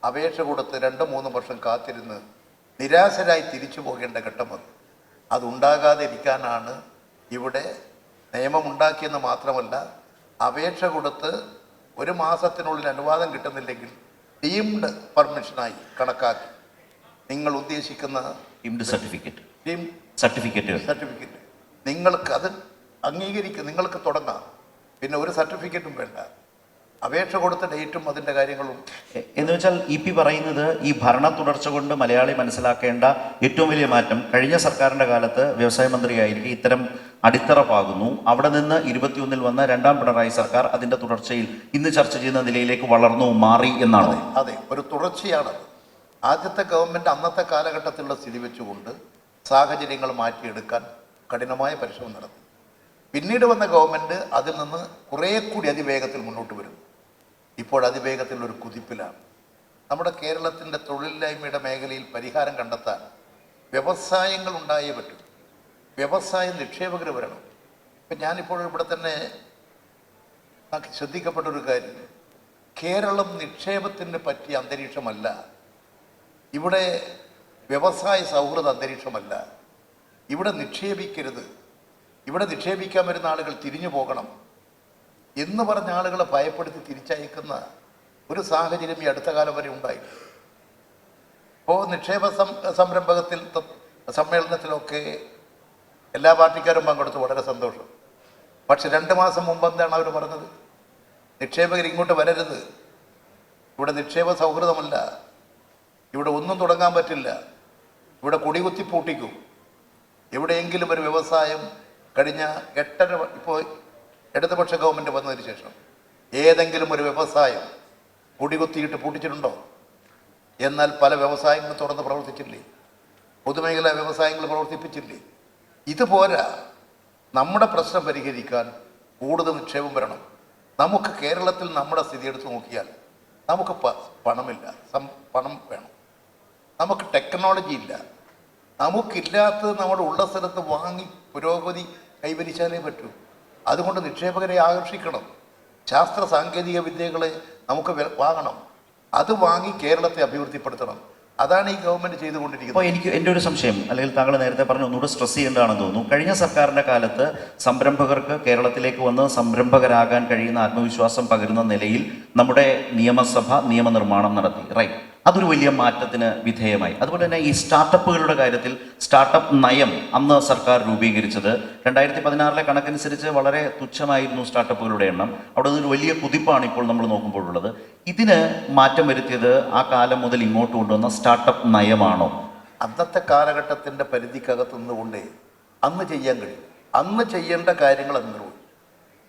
അപേക്ഷ കൊടുത്ത് 2-3 വർഷം കാത്തിരുന്ന് നിരാശരായി തിരിച്ചു പോകേണ്ട ഘട്ടം വന്നു. അതുണ്ടാകാതെ ഇരിക്കാനാണ് ഇവിടെ നിയമമുണ്ടാക്കിയെന്ന് മാത്രമല്ല, അപേക്ഷ കൊടുത്ത് 1 മാസത്തിനുള്ളിൽ അനുവാദം കിട്ടുന്നില്ലെങ്കിൽ ഡീംഡ് പെർമിഷനായി കണക്കാക്കി നിങ്ങൾ ഉദ്ദേശിക്കുന്ന സർട്ടിഫിക്കറ്റ് നിങ്ങൾക്ക് അത് അംഗീകരിക്കും, നിങ്ങൾക്ക് തുടങ്ങാം. പിന്നെ ഒരു സർട്ടിഫിക്കറ്റും വേണ്ട, അപേക്ഷ കൊടുത്ത ഡേറ്റും അതിൻ്റെ കാര്യങ്ങളും. എന്ന് വെച്ചാൽ EP പറയുന്നത് ഈ ഭരണ തുടർച്ച കൊണ്ട് മലയാളി മനസ്സിലാക്കേണ്ട ഏറ്റവും വലിയ മാറ്റം, കഴിഞ്ഞ സർക്കാരിൻ്റെ കാലത്ത് വ്യവസായ മന്ത്രിയായിരിക്കും ഇത്തരം അടിത്തറ പാകുന്നു. അവിടെ നിന്ന് 21 വന്ന 2ാം പിണറായി സർക്കാർ അതിൻ്റെ തുടർച്ചയിൽ ഇന്ന് ചർച്ച ചെയ്യുന്ന നിലയിലേക്ക് വളർന്നു മാറി എന്നാണ്. അതെ, ഒരു തുടർച്ചയാണത്. ആദ്യത്തെ ഗവൺമെൻറ് അന്നത്തെ കാലഘട്ടത്തിലുള്ള സ്ഥിതി വെച്ചുകൊണ്ട് സാഹചര്യങ്ങൾ മാറ്റിയെടുക്കാൻ കഠിനമായ പരിശ്രമം നടത്തി. പിന്നീട് വന്ന ഗവൺമെൻറ് അതിൽ നിന്ന് കുറേ കൂടി അതിവേഗത്തിൽ മുന്നോട്ട് വരും. ഇപ്പോൾ അതിവേഗത്തിലൊരു കുതിപ്പിലാണ്. നമ്മുടെ കേരളത്തിൻ്റെ തൊഴിലില്ലായ്മയുടെ മേഖലയിൽ പരിഹാരം കണ്ടെത്താൻ വ്യവസായങ്ങൾ ഉണ്ടായേ പറ്റും. വ്യവസായ നിക്ഷേപകർ വരണം. ഇപ്പം ഞാനിപ്പോൾ ഇവിടെ തന്നെ ശ്രദ്ധിക്കപ്പെട്ടൊരു കാര്യം, കേരളം നിക്ഷേപത്തിന് പറ്റിയ അന്തരീക്ഷമല്ല, ഇവിടെ വ്യവസായ സൗഹൃദ അന്തരീക്ഷമല്ല. ഇവിടെ നിക്ഷേപിക്കരുത്, ഇവിടെ നിക്ഷേപിക്കാൻ വരുന്ന ആളുകൾ തിരിഞ്ഞു പോകണം എന്ന് പറഞ്ഞ ആളുകളെ ഭയപ്പെടുത്തി തിരിച്ചയക്കുന്ന ഒരു സാഹചര്യം ഈ അടുത്ത കാലം വരെ ഉണ്ടായി. ഇപ്പോൾ നിക്ഷേപ സംരംഭകത്തിൽ സമ്മേളനത്തിലൊക്കെ എല്ലാ പാർട്ടിക്കാരും പങ്കെടുത്തു, വളരെ സന്തോഷം. പക്ഷെ 2 മാസം മുമ്പ് എന്താണ് അവർ പറഞ്ഞത്? നിക്ഷേപകർ ഇങ്ങോട്ട് വരരുത്, ഇവിടെ നിക്ഷേപ സൗഹൃദമല്ല, ഇവിടെ ഒന്നും തുടങ്ങാൻ പറ്റില്ല, ഇവിടെ കൊടികുത്തി പൂട്ടിക്കും. എവിടെയെങ്കിലും ഒരു വ്യവസായം കഴിഞ്ഞ 8.5 ഇപ്പോൾ ഇടതുപക്ഷ ഗവൺമെൻറ് വന്നതിന് ശേഷം ഏതെങ്കിലും ഒരു വ്യവസായം കൊടികുത്തിയിട്ട് പൂട്ടിച്ചിട്ടുണ്ടോ? എന്നാൽ പല വ്യവസായങ്ങൾ തുറന്ന് പ്രവർത്തിച്ചില്ലേ? പൊതുമേഖലാ വ്യവസായങ്ങൾ പ്രവർത്തിപ്പിച്ചില്ലേ? ഇതുപോരാ, നമ്മുടെ പ്രശ്നം പരിഹരിക്കാൻ കൂടുതൽ നിക്ഷേപം വരണം. നമുക്ക് കേരളത്തിൽ നമ്മുടെ സ്ഥിതി എടുത്ത് നോക്കിയാൽ നമുക്ക് പണമില്ല, പണം വേണം. നമുക്ക് ടെക്നോളജി ഇല്ല, നമുക്കില്ലാത്തത് നമ്മുടെ ഉള്ള സ്ഥലത്ത് വാങ്ങി പുരോഗതി കൈവരിച്ചാലേ പറ്റൂ. അതുകൊണ്ട് നിക്ഷേപകരെ ആകർഷിക്കണം, ശാസ്ത്ര സാങ്കേതിക വിദ്യകളെ നമുക്ക് വാങ്ങണം, അത് വാങ്ങി കേരളത്തെ അഭിവൃദ്ധിപ്പെടുത്തണം. അതാണ് ഈ ഗവൺമെന്റ് അപ്പോൾ ചെയ്തുകൊണ്ടിരിക്കുന്നത്. എൻ്റെ ഒരു സംശയം, അല്ലെങ്കിൽ താങ്കൾ നേരത്തെ പറഞ്ഞ ഒന്നുകൂടെ സ്ട്രെസ് ചെയ്യേണ്ടതാണെന്ന് തോന്നുന്നു. കഴിഞ്ഞ സർക്കാരിൻ്റെ കാലത്ത് സംരംഭകർക്ക് കേരളത്തിലേക്ക് വന്ന് സംരംഭകരാകാൻ കഴിയുന്ന ആത്മവിശ്വാസം പകരുന്ന നിലയിൽ നമ്മുടെ നിയമസഭ നിയമനിർമ്മാണം നടത്തി, റൈറ്റ്? അതൊരു വലിയ മാറ്റത്തിന് വിധേയമായി. അതുപോലെ തന്നെ ഈ സ്റ്റാർട്ടപ്പുകളുടെ കാര്യത്തിൽ സ്റ്റാർട്ടപ്പ് നയം അന്ന് സർക്കാർ രൂപീകരിച്ചത് 2016 കണക്കനുസരിച്ച് വളരെ തുച്ഛമായിരുന്നു സ്റ്റാർട്ടപ്പുകളുടെ എണ്ണം. അവിടെ നിന്നൊരു വലിയ കുതിപ്പാണ് ഇപ്പോൾ നമ്മൾ നോക്കുമ്പോഴുള്ളത്. ഇതിന് മാറ്റം വരുത്തിയത് ആ കാലം മുതൽ ഇങ്ങോട്ട് കൊണ്ടുവന്ന സ്റ്റാർട്ടപ്പ് നയമാണോ? അന്നത്തെ കാലഘട്ടത്തിന്റെ പരിധിക്കകത്ത് നിന്നുകൊണ്ടേ അന്ന് ചെയ്യാൻ കഴിയും. അന്ന് ചെയ്യേണ്ട കാര്യങ്ങൾ അന്ന് നിർവഹിക്കും.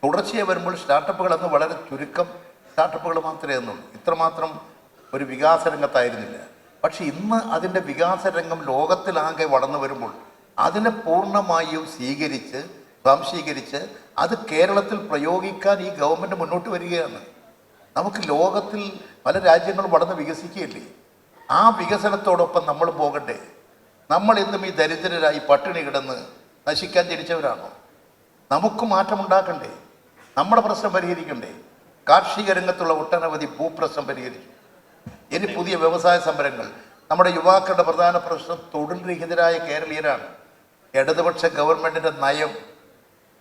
തുടർച്ചയായി വരുമ്പോൾ സ്റ്റാർട്ടപ്പുകൾ അന്ന് വളരെ ചുരുക്കം സ്റ്റാർട്ടപ്പുകൾ മാത്രമേ എന്നുള്ളൂ. ഇത്രമാത്രം ഒരു വികാസ രംഗത്തായിരുന്നില്ല. പക്ഷെ ഇന്ന് അതിൻ്റെ വികാസ രംഗം ലോകത്തിലാകെ വളർന്നു വരുമ്പോൾ അതിനെ പൂർണ്ണമായും സ്വീകരിച്ച് വംശീകരിച്ച് അത് കേരളത്തിൽ പ്രയോഗിക്കാൻ ഈ ഗവൺമെൻറ് മുന്നോട്ട് വരികയാണ്. നമുക്ക് ലോകത്തിൽ പല രാജ്യങ്ങളും വളർന്ന് വികസിക്കുകയല്ലേ, ആ വികസനത്തോടൊപ്പം നമ്മൾ പോകണ്ടേ? നമ്മൾ ഇന്നും ഈ ദരിദ്രരായി പട്ടിണി കിടന്ന് നശിക്കാൻ ജനിച്ചവരാണോ? നമുക്ക് മാറ്റമുണ്ടാക്കണ്ടേ? നമ്മുടെ പ്രശ്നം പരിഹരിക്കണ്ടേ? കാർഷിക രംഗത്തുള്ള ഒട്ടനവധി ഭൂപ്രശ്നം പരിഹരിച്ചു. ഇനി പുതിയ വ്യവസായ സംരംഭങ്ങൾ. നമ്മുടെ യുവാക്കളുടെ പ്രധാന പ്രശ്നം തൊഴിൽ രഹിതരായ കേരളീയരാണ്. ഇടതുപക്ഷ ഗവൺമെൻറ്റിൻ്റെ നയം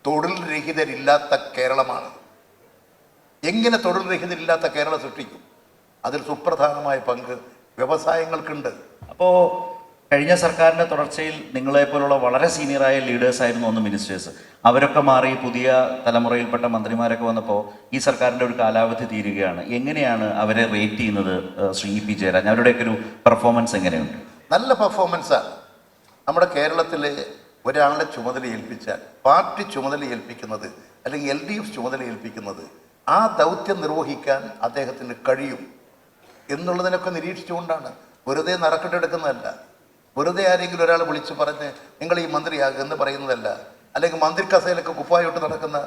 തൊഴിൽ രഹിതരില്ലാത്ത കേരളമാണ്. എങ്ങനെ തൊഴിൽ രഹിതരില്ലാത്ത കേരളം സൃഷ്ടിക്കും? അതിൽ സുപ്രധാനമായ പങ്ക് വ്യവസായങ്ങൾക്കുണ്ട്. അപ്പോൾ കഴിഞ്ഞ സർക്കാരിൻ്റെ തുടർച്ചയിൽ നിങ്ങളെപ്പോലുള്ള വളരെ സീനിയറായ ലീഡേഴ്സായിരുന്നു ഒന്ന് മിനിസ്റ്റേഴ്സ്. അവരൊക്കെ മാറി പുതിയ തലമുറയിൽപ്പെട്ട മന്ത്രിമാരൊക്കെ വന്നപ്പോൾ ഈ സർക്കാരിൻ്റെ ഒരു കാലാവധി തീരുകയാണ്. എങ്ങനെയാണ് അവരെ റേറ്റ് ചെയ്യുന്നത് ശ്രീ പി ജയരാജൻ? അവരുടെയൊക്കെ ഒരു പെർഫോമൻസ് എങ്ങനെയുണ്ട്? നല്ല പെർഫോമൻസാണ്. നമ്മുടെ കേരളത്തിലെ ഒരാളുടെ ചുമതല ഏൽപ്പിച്ചാൽ, പാർട്ടി ചുമതല ഏൽപ്പിക്കുന്നത് അല്ലെങ്കിൽ LDF ചുമതല ഏൽപ്പിക്കുന്നത്, ആ ദൗത്യം നിർവഹിക്കാൻ അദ്ദേഹത്തിന് കഴിയും എന്നുള്ളതിനൊക്കെ നിരീക്ഷിച്ചുകൊണ്ടാണ്. വെറുതെ നറുക്കിട്ടെടുക്കുന്നതല്ല, വെറുതെ ആരെങ്കിലും ഒരാൾ വിളിച്ച് പറഞ്ഞ് നിങ്ങൾ ഈ മന്ത്രിയാകുക എന്ന് പറയുന്നതല്ല. അല്ലെങ്കിൽ മന്ത്രി കസേലൊക്കെ കുപ്പായിട്ട് നടക്കുന്ന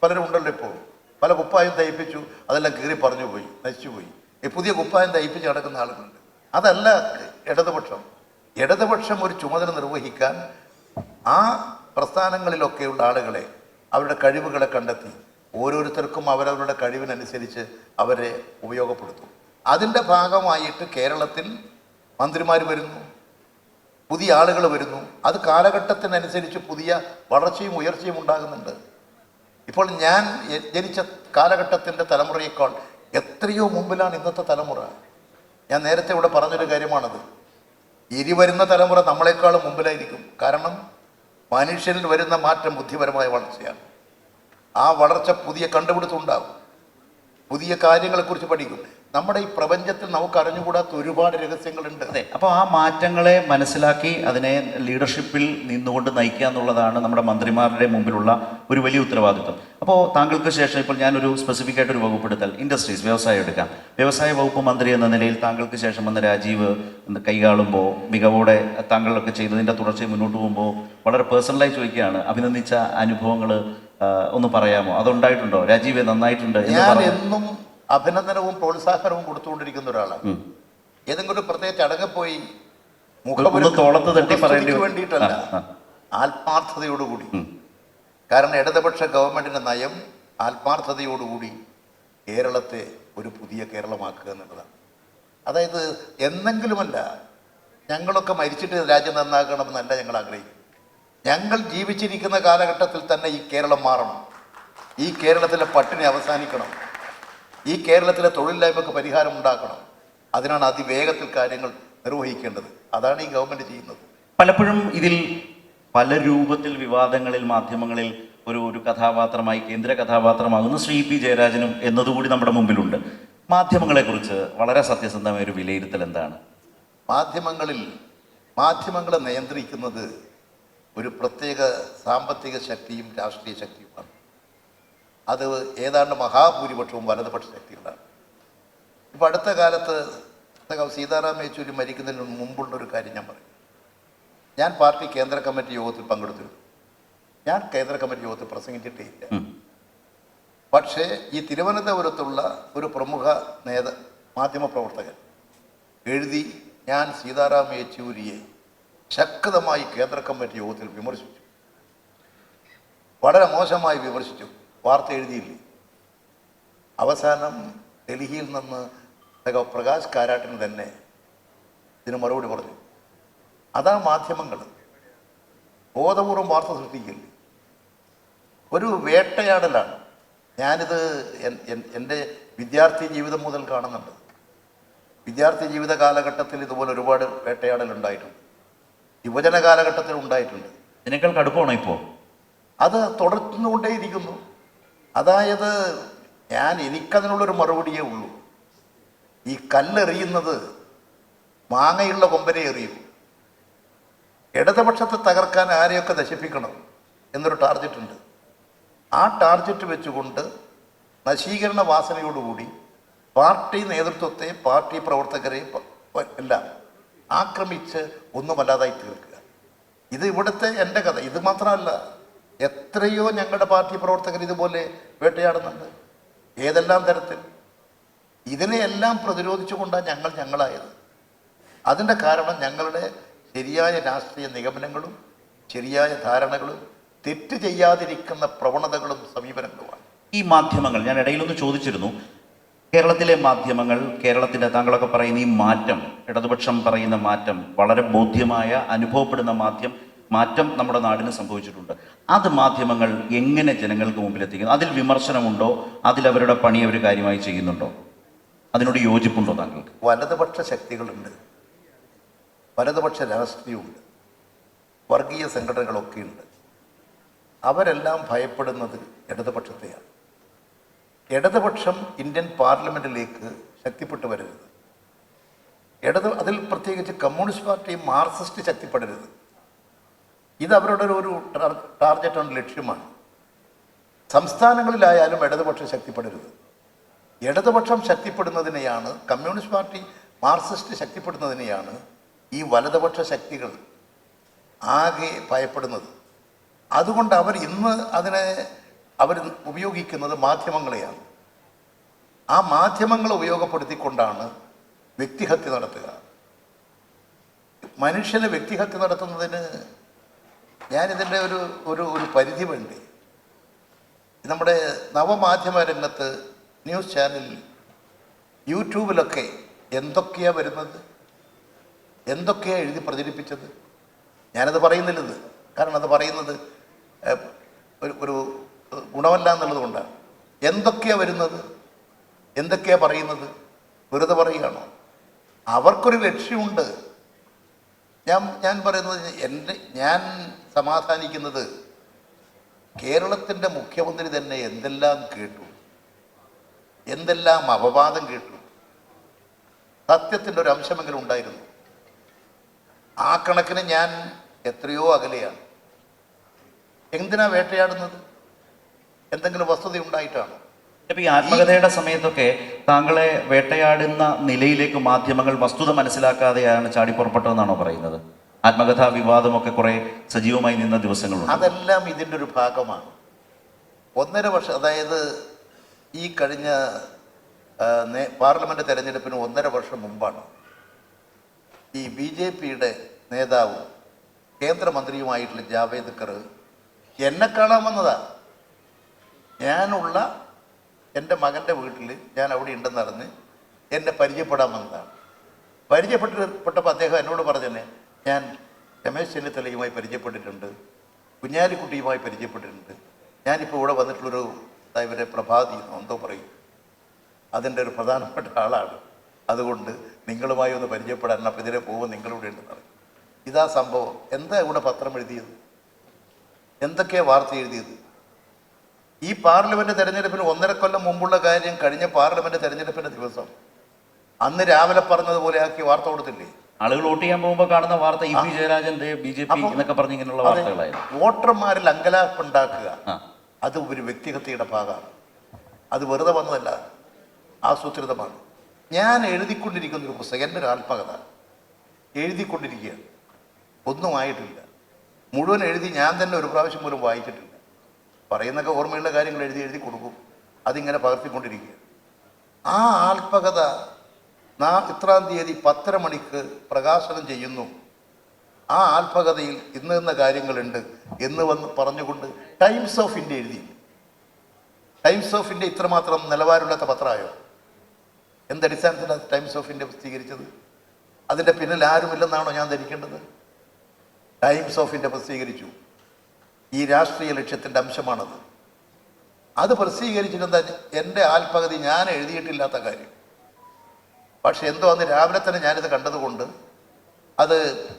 പലരും ഉണ്ടല്ലോ. ഇപ്പോൾ പല കുപ്പായം തയ്പ്പിച്ചു, അതെല്ലാം കീറി പറഞ്ഞു പോയി, നശിച്ചുപോയി. ഈ പുതിയ കുപ്പായം തയ്പ്പിച്ച് നടക്കുന്ന ആളുകളുണ്ട്. അതല്ല ഇടതുപക്ഷം. ഇടതുപക്ഷം ഒരു ചുമതല നിർവഹിക്കാൻ ആ പ്രസ്ഥാനങ്ങളിലൊക്കെയുള്ള ആളുകളെ, അവരുടെ കഴിവുകളെ കണ്ടെത്തി ഓരോരുത്തർക്കും അവരവരുടെ കഴിവിനനുസരിച്ച് അവരെ ഉപയോഗപ്പെടുത്തും. അതിൻ്റെ ഭാഗമായിട്ട് കേരളത്തിൽ മന്ത്രിമാർ വരുന്നു, പുതിയ ആളുകൾ വരുന്നു. അത് കാലഘട്ടത്തിനനുസരിച്ച് പുതിയ വളർച്ചയും ഉയർച്ചയും ഉണ്ടാകുന്നുണ്ട്. ഇപ്പോൾ ഞാൻ ജനിച്ച കാലഘട്ടത്തിൻ്റെ തലമുറയേക്കാൾ എത്രയോ മുമ്പിലാണ് ഇന്നത്തെ തലമുറ. ഞാൻ നേരത്തെ ഇവിടെ പറഞ്ഞൊരു കാര്യമാണത്. ഇനി വരുന്ന തലമുറ നമ്മളെക്കാളും മുമ്പിലായിരിക്കും. കാരണം മനുഷ്യനിൽ വരുന്ന മാറ്റം ബുദ്ധിപരമായ വളർച്ചയാണ്. ആ വളർച്ച പുതിയ കണ്ടുപിടുത്തം ഉണ്ടാകും, പുതിയ കാര്യങ്ങളെക്കുറിച്ച് പഠിക്കും. നമ്മുടെ ഈ പ്രപഞ്ചത്തിൽ നമുക്ക് അറിഞ്ഞുകൂടാത്ത ഒരുപാട് രഹസ്യങ്ങളുണ്ട്. അതെ. അപ്പോൾ ആ മാറ്റങ്ങളെ മനസ്സിലാക്കി അതിനെ ലീഡർഷിപ്പിൽ നിന്നുകൊണ്ട് നയിക്കുക എന്നുള്ളതാണ് നമ്മുടെ മന്ത്രിമാരുടെ മുമ്പിലുള്ള ഒരു വലിയ ഉത്തരവാദിത്വം. അപ്പോൾ താങ്കൾക്ക് ശേഷം ഇപ്പോൾ ഞാനൊരു സ്പെസിഫിക് ആയിട്ടൊരു വകുപ്പെടുത്താൽ, ഇൻഡസ്ട്രീസ്, വ്യവസായം എടുക്കാം. വ്യവസായ വകുപ്പ് മന്ത്രി എന്ന നിലയിൽ താങ്കൾക്ക് ശേഷം വന്ന രാജീവ് കൈകാളുമ്പോൾ മികവോടെ താങ്കളൊക്കെ ചെയ്തതിൻ്റെ തുടർച്ചയിൽ മുന്നോട്ട് പോകുമ്പോൾ വളരെ പേഴ്സണലായി ചോദിക്കുകയാണ്, അഭിനന്ദിച്ച അനുഭവങ്ങൾ ഒന്ന് പറയാമോ? അതുണ്ടായിട്ടുണ്ടോ? രാജീവ് നന്നായിട്ടുണ്ട് ഞാൻ എന്നും അഭിനന്ദനവും പ്രോത്സാഹനവും കൊടുത്തുകൊണ്ടിരിക്കുന്ന ഒരാളാണ്. ഏതെങ്കിലും ഒരു പ്രത്യേക ചടങ്ങ് പോയി മുഖത്തിന് വേണ്ടിയിട്ടല്ല, ആത്മാർത്ഥതയോടുകൂടി. കാരണം ഇടതുപക്ഷ ഗവൺമെന്റിന്റെ നയം ആത്മാർത്ഥതയോടുകൂടി കേരളത്തെ ഒരു പുതിയ കേരളമാക്കുക എന്നുള്ളതാണ്. അതായത് എന്നെങ്കിലുമല്ല, ഞങ്ങളൊക്കെ മരിച്ചിട്ട് രാജ്യം നന്നാക്കണമെന്നല്ല ഞങ്ങൾ ആഗ്രഹിക്കുന്നത്. ഞങ്ങൾ ജീവിച്ചിരിക്കുന്ന കാലഘട്ടത്തിൽ തന്നെ ഈ കേരളം മാറണം. ഈ കേരളത്തിലെ പട്ടിണി അവസാനിക്കണം. ഈ കേരളത്തിലെ തൊഴിലില്ലായ്മക്ക് പരിഹാരം ഉണ്ടാക്കണം. അതിനാണ് അതിവേഗത്തിൽ കാര്യങ്ങൾ നിർവഹിക്കേണ്ടത്. അതാണ് ഈ ഗവൺമെൻറ് ചെയ്യുന്നത്. പലപ്പോഴും ഇതിൽ പല രൂപത്തിൽ വിവാദങ്ങളിൽ മാധ്യമങ്ങളിൽ ഒരു കഥാപാത്രമായി, കേന്ദ്ര കഥാപാത്രമാകുന്ന ശ്രീ പി ജയരാജനും എന്നതുകൂടി നമ്മുടെ മുമ്പിലുണ്ട്. മാധ്യമങ്ങളെക്കുറിച്ച് വളരെ സത്യസന്ധമായ ഒരു വിലയിരുത്തൽ എന്താണ്? മാധ്യമങ്ങളെ നിയന്ത്രിക്കുന്നത് ഒരു പ്രത്യേക സാമ്പത്തിക ശക്തിയും രാഷ്ട്രീയ ശക്തിയുമാണ്. അത് ഏതാണ്ട് മഹാഭൂരിപക്ഷവും വലതുപക്ഷ ശക്തികളാണ്. ഇപ്പോൾ അടുത്ത കാലത്ത് സീതാറാം യെച്ചൂരി മരിക്കുന്നതിന് മുമ്പുള്ളൊരു കാര്യം ഞാൻ പറയും. ഞാൻ പാർട്ടി കേന്ദ്ര കമ്മിറ്റി യോഗത്തിൽ പങ്കെടുത്തിരുന്നു. ഞാൻ കേന്ദ്ര കമ്മിറ്റി യോഗത്തിൽ പ്രസംഗിച്ചിട്ടേ ഇല്ല. പക്ഷേ ഈ തിരുവനന്തപുരത്തുള്ള ഒരു പ്രമുഖ മാധ്യമപ്രവർത്തകൻ എഴുതി, ഞാൻ സീതാറാം യെച്ചൂരിയെ ശക്തമായി കേന്ദ്ര കമ്മിറ്റി യോഗത്തിൽ വിമർശിച്ചു, വളരെ മോശമായി വിമർശിച്ചു. വാർത്ത എഴുതിയില്ലേ? അവസാനം ഡൽഹിയിൽ നിന്ന് പ്രകാശ് കാരാട്ടിന് തന്നെ ഇതിന് മറുപടി പറഞ്ഞു. അതാ മാധ്യമങ്ങൾ ബോധപൂർവം വാർത്ത സൃഷ്ടിക്കില്ല, ഒരു വേട്ടയാടലാണ്. ഞാനിത് എൻ്റെ വിദ്യാർത്ഥി ജീവിതം മുതൽ കാണുന്നുണ്ട്. വിദ്യാർത്ഥി ജീവിത കാലഘട്ടത്തിൽ ഇതുപോലെ ഒരുപാട് വേട്ടയാടലുണ്ടായിട്ടുണ്ട്, യുവജന കാലഘട്ടത്തിൽ ഉണ്ടായിട്ടുണ്ട്. ഇതിനേക്കാൾ കടുപ്പമാണോ ഇപ്പോൾ? അത് തുടർന്നുകൊണ്ടേയിരിക്കുന്നു. അതായത് എനിക്കതിനുള്ളൊരു മറുപടിയേ ഉള്ളൂ. ഈ കല്ലെറിയുന്നത് മാങ്ങയുള്ള കൊമ്പനെ എറിയും. ഇടതുപക്ഷത്തെ തകർക്കാൻ ആരെയൊക്കെ നശിപ്പിക്കണം എന്നൊരു ടാർഗറ്റുണ്ട്. ആ ടാർഗറ്റ് വെച്ചുകൊണ്ട് നശീകരണ വാസനയോടുകൂടി പാർട്ടി നേതൃത്വത്തെ, പാർട്ടി പ്രവർത്തകരെ എല്ലാം ആക്രമിച്ച് ഒന്നുമല്ലാതായി തീർക്കുക. ഇത് ഇവിടുത്തെ എൻ്റെ കഥ. ഇത് മാത്രമല്ല, എത്രയോ ഞങ്ങളുടെ പാർട്ടി പ്രവർത്തകർ ഇതുപോലെ വേട്ടയാടുന്നുണ്ട്. ഏതെല്ലാം തരത്തിൽ. ഇതിനെയെല്ലാം പ്രതിരോധിച്ചുകൊണ്ടാണ് ഞങ്ങളായത്. അതിൻ്റെ കാരണം ഞങ്ങളുടെ ശരിയായ രാഷ്ട്രീയ നിഗമനങ്ങളും ശരിയായ ധാരണകളും തെറ്റ് ചെയ്യാതിരിക്കുന്ന പ്രവണതകളും സമീപനങ്ങളുമാണ്. ഈ മാധ്യമങ്ങൾ, ഞാൻ ഇടയിലൊന്ന് ചോദിച്ചിരുന്നു, കേരളത്തിലെ മാധ്യമങ്ങൾ, കേരളത്തിൻ്റെ താങ്കളൊക്കെ പറയുന്ന ഈ മാറ്റം, ഇടതുപക്ഷം പറയുന്ന മാറ്റം, വളരെ ബോധ്യമായ അനുഭവപ്പെടുന്ന മാറ്റം നമ്മുടെ നാടിന് സംഭവിച്ചിട്ടുണ്ട്. അത് മാധ്യമങ്ങൾ എങ്ങനെ ജനങ്ങൾക്ക് മുമ്പിൽ എത്തിക്കുന്നു? അതിൽ വിമർശനമുണ്ടോ? അതിലവരുടെ പണി അവർ കാര്യമായി ചെയ്യുന്നുണ്ടോ? അതിനോട് യോജിപ്പുണ്ടോ താങ്കൾക്ക്? വലതുപക്ഷ ശക്തികളുണ്ട്, വലതുപക്ഷ രാഷ്ട്രീയമുണ്ട്, വർഗീയ സംഘടനകളൊക്കെയുണ്ട്. അവരെല്ലാം ഭയപ്പെടുന്നത് ഇടതുപക്ഷത്തെയാണ്. ഇടതുപക്ഷം ഇന്ത്യൻ പാർലമെൻറ്റിലേക്ക് ശക്തിപ്പെട്ടു വരരുത്. അതിൽ പ്രത്യേകിച്ച് കമ്മ്യൂണിസ്റ്റ് പാർട്ടി, മാർക്സിസ്റ്റ് ശക്തിപ്പെടരുത്. ഇത് അവരുടെ ഒരു ടാർഗറ്റാണ്, ലക്ഷ്യമാണ്. സംസ്ഥാനങ്ങളിലായാലും ഇടതുപക്ഷം ശക്തിപ്പെടരുത്. ഇടതുപക്ഷം ശക്തിപ്പെടുന്നതിനെയാണ്, കമ്മ്യൂണിസ്റ്റ് പാർട്ടി, മാർക്സിസ്റ്റ് ശക്തിപ്പെടുന്നതിനെയാണ് ഈ വലതുപക്ഷ ശക്തികൾ ആകെ ഭയപ്പെടുന്നത്. അതുകൊണ്ട് അവർ ഉപയോഗിക്കുന്നത് മാധ്യമങ്ങളെയാണ്. ആ മാധ്യമങ്ങളെ ഉപയോഗപ്പെടുത്തിക്കൊണ്ടാണ് വ്യക്തിഹത്യ നടത്തുക. മനുഷ്യനെ വ്യക്തിഹത്യ നടത്തുന്നതിന് ഞാനിതിൻ്റെ ഒരു പരിധി വേണ്ടി നമ്മുടെ നവമാധ്യമ രംഗത്ത്, ന്യൂസ് ചാനലിൽ, യൂട്യൂബിലൊക്കെ എന്തൊക്കെയാണ് വരുന്നത്, എന്തൊക്കെയാണ് എഴുതി പ്രചരിപ്പിച്ചത്. ഞാനത് പറയുന്നില്ലത്, കാരണം അത് പറയുന്നത് ഒരു ഗുണമല്ല എന്നുള്ളത് കൊണ്ടാണ്. എന്തൊക്കെയാണ് വരുന്നത്, എന്തൊക്കെയാണ് പറയുന്നത്, വെറുതെ പറയുകയാണോ? അവർക്കൊരു ലക്ഷ്യമുണ്ട്. ഞാൻ പറയുന്നത്, ഞാൻ സമാധാനിക്കുന്നത്, കേരളത്തിൻ്റെ മുഖ്യമന്ത്രി തന്നെ എന്തെല്ലാം കേട്ടു, എന്തെല്ലാം അപവാദം കേട്ടു. സത്യത്തിൻ്റെ ഒരു അംശമെങ്കിലും ഉണ്ടായിരുന്നു. ആ കണക്കിന് ഞാൻ എത്രയോ അകലെയാണ്. എന്തിനാ വേട്ടയാടുന്നത്? എന്തെങ്കിലും വസ്തുത ഉണ്ടായിട്ടാണ്. ഇപ്പം ഈ ആത്മകഥയുടെ സമയത്തൊക്കെ താങ്കളെ വേട്ടയാടുന്ന നിലയിലേക്ക് മാധ്യമങ്ങൾ വസ്തുത മനസ്സിലാക്കാതെയാണ് ചാടിപ്പുറപ്പെട്ടതെന്നാണോ പറയുന്നത്? ആത്മകഥാ വിവാദമൊക്കെ കുറെ സജീവമായി നിന്ന ദിവസങ്ങളുണ്ട്. അതെല്ലാം ഇതിൻ്റെ ഒരു ഭാഗമാണ്. 1.5 വർഷം, അതായത് ഈ കഴിഞ്ഞ പാർലമെൻറ്റ് തെരഞ്ഞെടുപ്പിന് 1.5 വർഷം മുമ്പാണ് ഈ BJPയുടെ നേതാവും കേന്ദ്രമന്ത്രിയുമായിട്ടുള്ള ജാവേദ്കർ എന്നെ കാണാൻ വന്നതാണ്. ഞാനുള്ള എൻ്റെ മകൻ്റെ വീട്ടിൽ ഞാൻ അവിടെ ഉണ്ടെന്നറിഞ്ഞ് എന്നെ പരിചയപ്പെടാൻ വന്നതാണ്. പരിചയപ്പെട്ടപ്പോൾ അദ്ദേഹം എന്നോട് പറഞ്ഞതന്നെ, ഞാൻ രമേശ് ചെന്നിത്തലയുമായി പരിചയപ്പെട്ടിട്ടുണ്ട്, കുഞ്ഞാലിക്കുട്ടിയുമായി പരിചയപ്പെട്ടിട്ടുണ്ട്, ഞാനിപ്പോൾ ഇവിടെ വന്നിട്ടുള്ളൊരു ഇവരെ പ്രഭാതി എന്തോ പറയും, അതിൻ്റെ ഒരു പ്രധാനപ്പെട്ട ആളാണ്, അതുകൊണ്ട് നിങ്ങളുമായി ഒന്ന് പരിചയപ്പെടാൻ, അപ്പോൾ ഇതിലെ പോകുമ്പോൾ നിങ്ങളിവിടെ ഉണ്ടെന്ന് പറയും. ഇതാ സംഭവം. എന്താ ഇവിടെ പത്രം എഴുതിയത്, എന്തൊക്കെയാണ് വാർത്ത എഴുതിയത്? ഈ പാർലമെൻറ്റ് തെരഞ്ഞെടുപ്പിന് 1.5 കൊല്ലം മുമ്പുള്ള കാര്യം കഴിഞ്ഞ പാർലമെൻറ്റ് തെരഞ്ഞെടുപ്പിൻ്റെ ദിവസം അന്ന് രാവിലെ പറഞ്ഞതുപോലെ ആക്കി വാർത്ത കൊടുത്തില്ലേ? ആളുകൾ വോട്ട് ചെയ്യാൻ പോകുമ്പോൾ കാണുന്ന വാർത്ത ഇ പി ജയരാജന്റെ BJP എന്നൊക്കെ പറഞ്ഞ് ഇങ്ങനെയുള്ള വാർത്തകളായിരുന്നു. വോട്ടർമാരിൽ അങ്കലാപ്പുണ്ടാക്കുക, അത് ഒരു വ്യക്തിഹത്യയുടെ ഭാഗമാണ്. അത് വെറുതെ വന്നതല്ല, ആസൂത്രിതമാണ്. ഞാൻ എഴുതിക്കൊണ്ടിരിക്കുന്നൊരു പുസ്തകം, എൻ്റെ ഒരു ആത്മകഥ എഴുതിക്കൊണ്ടിരിക്കുകയാണ്. ഒന്നും ആയിട്ടില്ല. മുഴുവൻ എഴുതി ഞാൻ തന്നെ ഒരു പ്രാവശ്യം പോലും വായിച്ചിട്ടില്ല. പറയുന്നൊക്കെ ഓർമ്മയുള്ള കാര്യങ്ങൾ എഴുതി കൊടുക്കും, അതിങ്ങനെ പകർത്തിക്കൊണ്ടിരിക്കുക. ആ ആത്മകഥ ഇത്രാം തീയതി 10:30 മണിക്ക് പ്രകാശനം ചെയ്യുന്നു. ആ ആത്മകഥയിൽ ഇന്ന കാര്യങ്ങളുണ്ട് എന്ന് പറഞ്ഞുകൊണ്ട് ടൈംസ് ഓഫ് ഇന്ത്യ എഴുതി. ടൈംസ് ഓഫ് ഇന്ത്യ ഇത്രമാത്രം നിലവാരമില്ലാത്ത പത്രമായോ? എന്തടിസ്ഥാനത്തിലാണ് ടൈംസ് ഓഫ് ഇന്ത്യ പ്രസിദ്ധീകരിച്ചത്? അതിൻ്റെ പിന്നിൽ ആരുമില്ലെന്നാണോ ഞാൻ ധരിക്കേണ്ടത്? ടൈംസ് ഓഫ് ഇന്ത്യ പ്രസിദ്ധീകരിച്ചു, ഈ രാഷ്ട്രീയ ലക്ഷ്യത്തിൻ്റെ അംശമാണത്. അത് പ്രസിദ്ധീകരിച്ചിട്ടെന്താ, എൻ്റെ ആൽപ്പകുതി ഞാൻ എഴുതിയിട്ടില്ലാത്ത കാര്യം. പക്ഷെ എന്തോ അന്ന് രാവിലെ തന്നെ ഞാനിത് കണ്ടതുകൊണ്ട് അത്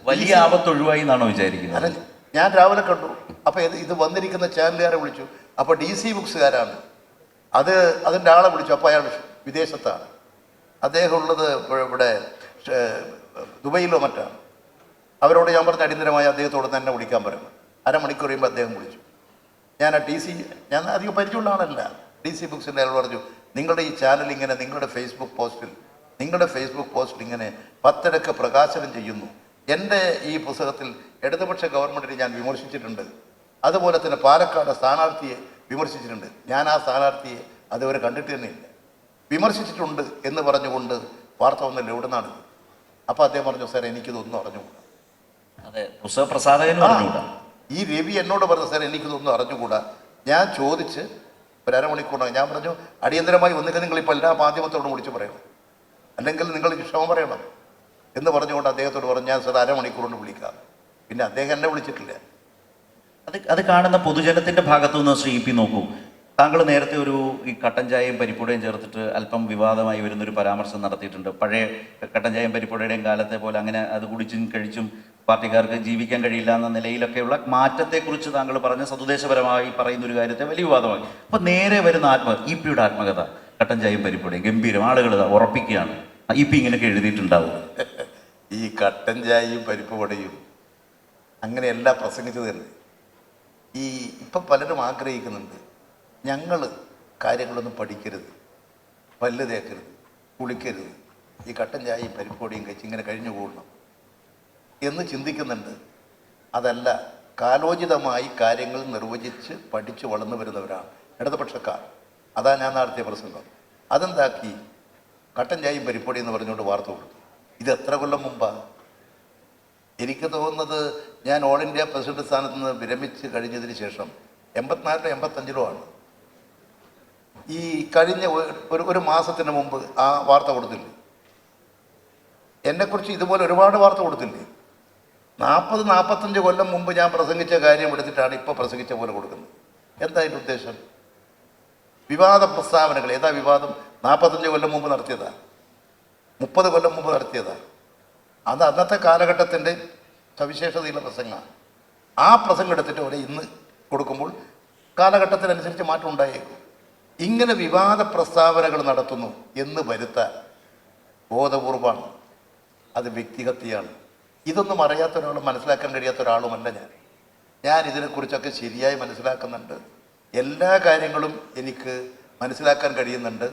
വലിയ ആപത്ത് ഒഴിവായി എന്നാണോ വിചാരിക്കുന്നത്? അല്ല, ഞാൻ രാവിലെ കണ്ടു. അപ്പോൾ ഇത് വന്നിരിക്കുന്ന ചാനലുകാരെ വിളിച്ചു. അപ്പോൾ DC ബുക്സുകാരാണ്, അതിൻ്റെ ആളെ വിളിച്ചു. അപ്പോൾ അയാൾ വിദേശത്താണ്, അദ്ദേഹം ഉള്ളത് ഇവിടെ ദുബൈയിലോ മറ്റാണ്. അവരോട് ഞാൻ പറഞ്ഞ അടിയന്തരമായി അദ്ദേഹത്തോട് തന്നെ വിളിക്കാൻ പറയുന്നു. അരമണിക്കൂർ കഴിയുമ്പോൾ അദ്ദേഹം വിളിച്ചു. ഞാൻ ഞാൻ അധികം പരിചയമുള്ള ആളല്ല. DC ബുക്സിൻ്റെ അയാൾ പറഞ്ഞു, നിങ്ങളുടെ ഈ ചാനൽ ഇങ്ങനെ നിങ്ങളുടെ ഫേസ്ബുക്ക് പോസ്റ്റിൽ ഇങ്ങനെ 10 പ്രകാശനം ചെയ്യുന്നു. എൻ്റെ ഈ പുസ്തകത്തിൽ ഇടതുപക്ഷ ഗവൺമെൻറ്റിനെ ഞാൻ വിമർശിച്ചിട്ടുണ്ട്, അതുപോലെ തന്നെ പാലക്കാട് സ്ഥാനാർത്ഥിയെ വിമർശിച്ചിട്ടുണ്ട്. ഞാൻ ആ സ്ഥാനാർത്ഥിയെ അതുവരെ കണ്ടിട്ട് തന്നെയില്ല, വിമർശിച്ചിട്ടുണ്ട് എന്ന് പറഞ്ഞുകൊണ്ട് വാർത്ത വന്നല്ലോ, എവിടെ നിന്നാണ്? അപ്പോൾ അദ്ദേഹം പറഞ്ഞു, സാർ എനിക്കിതൊന്നും അറിഞ്ഞുകൂടാ. അതെ, പുസ്തക പ്രസാധകനും അറിഞ്ഞുകൂടാ. ഈ രവി എന്നോട് പറഞ്ഞു, സാർ എനിക്കിതൊന്നും അറിഞ്ഞുകൂടാ. ഞാൻ ചോദിച്ച് ഒരു അരമണിക്കൂറാണ്. ഞാൻ പറഞ്ഞു, അടിയന്തരമായി ഒന്നുകിൽ നിങ്ങളിപ്പോൾ എല്ലാ മാധ്യമത്തോടും വിളിച്ച് പറയണം, അല്ലെങ്കിൽ നിങ്ങൾ ക്ഷമ പറയണം എന്ന് പറഞ്ഞുകൊണ്ട് അദ്ദേഹത്തോട് പറഞ്ഞു, ഞാൻ സാർ അരമണിക്കൂർ കൊണ്ട് വിളിക്കാം. പിന്നെ അദ്ദേഹം എന്നെ വിളിച്ചിട്ടില്ല. അത് കാണുന്ന പൊതുജനത്തിന്റെ ഭാഗത്തു നിന്ന് ശ്രീ പി നോക്കൂ, താങ്കൾ നേരത്തെ ഈ കട്ടൻ ചായയും പരിപ്പുടയും ചേർത്തിട്ട് അല്പം വിവാദമായി വരുന്നൊരു പരാമർശം നടത്തിയിട്ടുണ്ട്. പഴയ കട്ടൻ ചായയും പരിപ്പുടയുടെയും കാലത്തെ പോലെ അങ്ങനെ അത് കുടിച്ചും കഴിച്ചും പാർട്ടിക്കാർക്ക് ജീവിക്കാൻ കഴിയില്ല എന്ന നിലയിലൊക്കെയുള്ള മാറ്റത്തെക്കുറിച്ച് താങ്കൾ പറഞ്ഞ സതുദ്ദേശപരമായി പറയുന്ന ഒരു കാര്യത്തെ വലിയ വിവാദമായി. അപ്പോൾ നേരെ വരുന്ന EP യുടെ ആത്മകഥ കട്ടൻ ചായയും പരിപ്പുടയും ഗംഭീരം, ആളുകൾ ഉറപ്പിക്കുകയാണ്. EP ഇങ്ങനെയൊക്കെ എഴുതിയിട്ടുണ്ടാവും. ഈ കട്ടൻ ചായയും പരിപ്പുവടയും അങ്ങനെയല്ല പ്രസംഗിച്ചത് തന്നെ. ഇപ്പം പലരും ആഗ്രഹിക്കുന്നുണ്ട്, ഞങ്ങൾ കാര്യങ്ങളൊന്നും പഠിക്കരുത്, പല്ല് തേക്കരുത്, കുളിക്കരുത്, ഈ കട്ടൻ ചായയും പരിപ്പുവടയും കഴിച്ച് ഇങ്ങനെ കഴിഞ്ഞു കൂടണം എന്ന് ചിന്തിക്കുന്നുണ്ട്. അതല്ല, കാലോചിതമായി കാര്യങ്ങൾ നിർവചിച്ച് പഠിച്ച് വളർന്നു വരുന്നവരാണ് ഇടതുപക്ഷക്കാർ. അതാ ഞാൻ നടത്തിയ പ്രസംഗം. അതെന്താക്കി, കട്ടൻ ചായയും പരിപ്പുവടി എന്ന് പറഞ്ഞുകൊണ്ട് വാർത്ത കൊടുത്തു. ഇത് എത്ര കൊല്ലം മുമ്പാണ്? എനിക്ക് തോന്നുന്നത് ഞാൻ ഓൾ ഇന്ത്യ പ്രസിഡന്റ് സ്ഥാനത്ത് നിന്ന് വിരമിച്ച് കഴിഞ്ഞതിന് ശേഷം 84 85 ആണ്. ഈ കഴിഞ്ഞ ഒരു മാസത്തിന് മുമ്പ് ആ വാർത്ത കൊടുത്തില്ലേ? എന്നെക്കുറിച്ച് ഇതുപോലെ ഒരുപാട് വാർത്ത കൊടുത്തില്ലേ? 40-45 കൊല്ലം മുമ്പ് ഞാൻ പ്രസംഗിച്ച കാര്യം എടുത്തിട്ടാണ് ഇപ്പോൾ പ്രസംഗിച്ച പോലെ കൊടുക്കുന്നത്. എന്താ അതിൻ്റെ ഉദ്ദേശം? വിവാദ പ്രസ്താവനകൾ. ഏതാ വിവാദം? 45 കൊല്ലം മുമ്പ് നടത്തിയതാ, 30 കൊല്ലം മുമ്പ് നടത്തിയതാ. അത് അന്നത്തെ കാലഘട്ടത്തിൻ്റെ സവിശേഷതയുള്ള പ്രസംഗമാണ്. ആ പ്രസംഗം എടുത്തിട്ട് അവരെ ഇന്ന് കൊടുക്കുമ്പോൾ കാലഘട്ടത്തിനനുസരിച്ച് മാറ്റം ഉണ്ടായേക്കും. ഇങ്ങനെ വിവാദ പ്രസ്താവനകൾ നടത്തുന്നു എന്ന് വരുത്താൻ ബോധപൂർവമാണ്. അത് വ്യക്തിഹത്യയാണ്. ഇതൊന്നും അറിയാത്ത ഒരാളും മനസ്സിലാക്കാൻ കഴിയാത്ത ഒരാളുമല്ല ഞാൻ ഇതിനെക്കുറിച്ചൊക്കെ ശരിയായി മനസ്സിലാക്കുന്നുണ്ട്. എല്ലാ കാര്യങ്ങളും എനിക്ക് മനസ്സിലാക്കാൻ കഴിയുന്നുണ്ട്.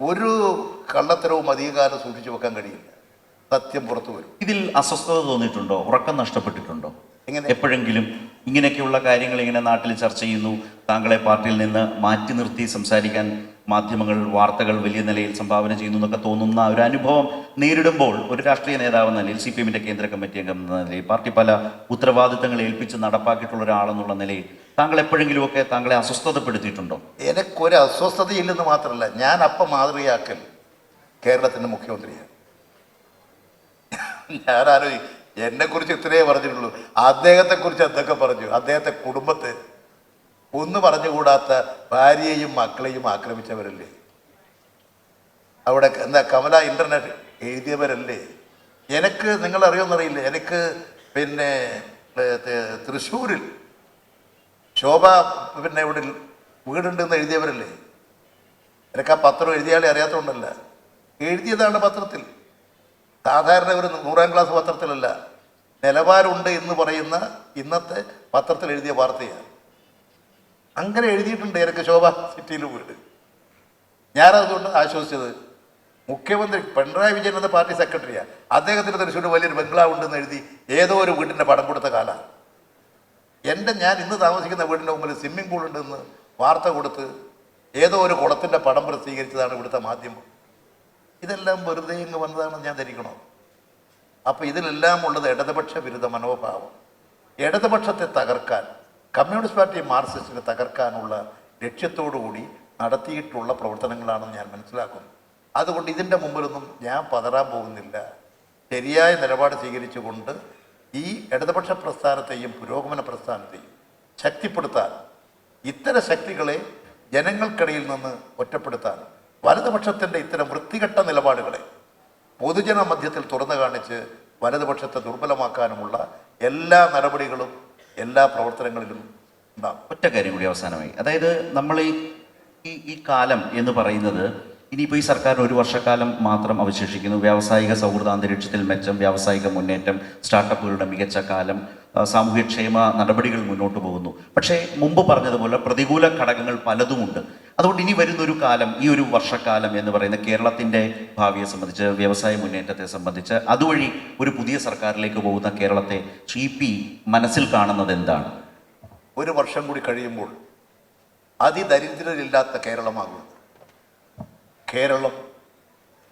ഒരു കള്ളത്തരവും അധികകാലം സൂക്ഷിച്ചു വെക്കാൻ കഴിയില്ല. സത്യം പുറത്തു വരും. ഇതിൽ അസ്വസ്ഥത തോന്നിയിട്ടുണ്ടോ? ഉറക്കം നഷ്ടപ്പെട്ടിട്ടുണ്ടോ? എങ്ങനെ? എപ്പോഴെങ്കിലും ഇങ്ങനെയൊക്കെയുള്ള കാര്യങ്ങൾ ഇങ്ങനെ നാട്ടിൽ ചർച്ച ചെയ്യുന്നു, താങ്കളെ പാർട്ടിയിൽ നിന്ന് മാറ്റി നിർത്തി സംസാരിക്കാൻ മാധ്യമങ്ങൾ വാർത്തകൾ വലിയ നിലയിൽ സംഭാവന ചെയ്യുന്നു എന്നൊക്കെ തോന്നുന്ന ഒരു അനുഭവം നേരിടുമ്പോൾ ഒരു രാഷ്ട്രീയ നേതാവ് എന്ന നിലയിൽ, CPM-ന്റെ കേന്ദ്ര കമ്മിറ്റി അംഗം എന്ന നിലയിൽ, പാർട്ടി പല ഉത്തരവാദിത്തങ്ങൾ ഏൽപ്പിച്ച് നടപ്പാക്കിയിട്ടുള്ള ഒരാളെന്നുള്ള നിലയിൽ താങ്കൾ എപ്പോഴെങ്കിലുമൊക്കെ താങ്കളെ അസ്വസ്ഥതപ്പെടുത്തിയിട്ടുണ്ടോ? എനിക്കൊരു അസ്വസ്ഥതയില്ലെന്ന് മാത്രമല്ല, ഞാൻ അപ്പം മാതൃകയാക്കൽ കേരളത്തിൻ്റെ മുഖ്യമന്ത്രിയാണ്. ഞാനാരും എന്നെക്കുറിച്ച് ഇത്രയേ പറഞ്ഞിട്ടുള്ളൂ. അദ്ദേഹത്തെക്കുറിച്ച് എന്തൊക്കെ പറഞ്ഞു? അദ്ദേഹത്തെ കുടുംബത്തെ ഒന്ന് പറഞ്ഞുകൂടാത്ത ഭാര്യയെയും മക്കളെയും ആക്രമിച്ചവരല്ലേ? അവിടെ എന്താ കമല ഇൻ്റർനെറ്റ് എഴുതിയവരല്ലേ? എനിക്ക് നിങ്ങളറിയുമെന്നറിയില്ല, എനിക്ക് പിന്നെ തൃശ്ശൂരിൽ ശോഭ ഇവിടെ വീടുണ്ടെന്ന് എഴുതിയവരല്ലേ? എനിക്ക് ആ പത്രം എഴുതിയാളെ അറിയാത്തതുകൊണ്ടല്ല, എഴുതിയതാണ് പത്രത്തിൽ. സാധാരണ ഒരു 100ാം ക്ലാസ് പത്രത്തിലല്ല, നിലവാരമുണ്ട് എന്ന് പറയുന്ന ഇന്നത്തെ പത്രത്തിൽ എഴുതിയ വാർത്തയാണ്. അങ്ങനെ എഴുതിയിട്ടുണ്ട് എനിക്ക് ശോഭ സിറ്റിയിൽ വീട്. ഞാനതുകൊണ്ട് ആശ്വസിച്ചത്, മുഖ്യമന്ത്രി പിണറായി വിജയൻ എന്ന പാർട്ടി സെക്രട്ടറിയാണ്, അദ്ദേഹത്തിന് തൃശ്ശൂർ വലിയൊരു ബംഗ്ലാവ് ഉണ്ടെന്ന് എഴുതി ഏതോ ഒരു വീടിൻ്റെ പടം കൊടുത്ത കാലമാണ്. ഞാൻ ഇന്ന് താമസിക്കുന്ന വീടിൻ്റെ മുമ്പിൽ സ്വിമ്മിംഗ് പൂൾ ഉണ്ടെന്ന് വാർത്ത കൊടുത്ത് ഏതോ ഒരു കുളത്തിൻ്റെ പടം പ്രസിദ്ധീകരിച്ചതാണ് ഇവിടുത്തെ മാധ്യമം. ഇതെല്ലാം വെറുതെ ഇങ്ങ് വന്നതാണെന്ന് ഞാൻ ധരിക്കണോ? അപ്പോൾ ഇതിലെല്ലാം ഉള്ളത് ഇടതുപക്ഷ വിരുദ്ധ മനോഭാവം. ഇടതുപക്ഷത്തെ തകർക്കാൻ, കമ്മ്യൂണിസ്റ്റ് പാർട്ടി മാർക്സിസ്റ്റിനെ തകർക്കാനുള്ള ലക്ഷ്യത്തോടു കൂടി നടത്തിയിട്ടുള്ള പ്രവർത്തനങ്ങളാണെന്ന് ഞാൻ മനസ്സിലാക്കുന്നു. അതുകൊണ്ട് ഇതിൻ്റെ മുമ്പിലൊന്നും ഞാൻ പതറാൻ പോകുന്നില്ല. ശരിയായ നിലപാട് സ്വീകരിച്ചുകൊണ്ട് ഈ ഇടതുപക്ഷ പ്രസ്ഥാനത്തെയും പുരോഗമന പ്രസ്ഥാനത്തെയും ശക്തിപ്പെടുത്താൻ, ഇത്തരം ശക്തികളെ ജനങ്ങൾക്കിടയിൽ നിന്ന് ഒറ്റപ്പെടുത്താൻ, വലതുപക്ഷത്തിൻ്റെ ഇത്തരം വൃത്തികെട്ട നിലപാടുകളെ പൊതുജന മധ്യത്തിൽ തുറന്നു കാണിച്ച് വലതുപക്ഷത്തെ ദുർബലമാക്കാനുമുള്ള എല്ലാ നടപടികളും എല്ലാ പ്രവർത്തനങ്ങളിലും ഉണ്ടാകും. ഒറ്റ കാര്യം കൂടി അവസാനമായി, അതായത് നമ്മൾ ഈ കാലം എന്ന് പറയുന്നത് ഇനിയിപ്പോൾ ഈ സർക്കാരിന് ഒരു വർഷക്കാലം മാത്രം അവശേഷിക്കുന്നു. വ്യാവസായിക സൗഹൃദ അന്തരീക്ഷത്തിൽ മെച്ചം, വ്യാവസായിക മുന്നേറ്റം, സ്റ്റാർട്ടപ്പുകളുടെ മികച്ച കാലം, സാമൂഹ്യക്ഷേമ നടപടികൾ മുന്നോട്ട് പോകുന്നു. പക്ഷേ മുമ്പ് പറഞ്ഞതുപോലെ പ്രതികൂല ഘടകങ്ങൾ പലതുമുണ്ട്. അതുകൊണ്ട് ഇനി വരുന്നൊരു കാലം, ഈ ഒരു വർഷക്കാലം എന്ന് പറയുന്ന കേരളത്തിൻ്റെ ഭാവിയെ സംബന്ധിച്ച്, വ്യവസായ മുന്നേറ്റത്തെ സംബന്ധിച്ച്, അതുവഴി ഒരു പുതിയ സർക്കാരിലേക്ക് പോകുന്ന കേരളത്തെ CP മനസ്സിൽ കാണുന്നത് എന്താണ്? ഒരു വർഷം കൂടി കഴിയുമ്പോൾ അതിദരിദ്രരില്ലാത്ത കേരളമാകും. കേരളം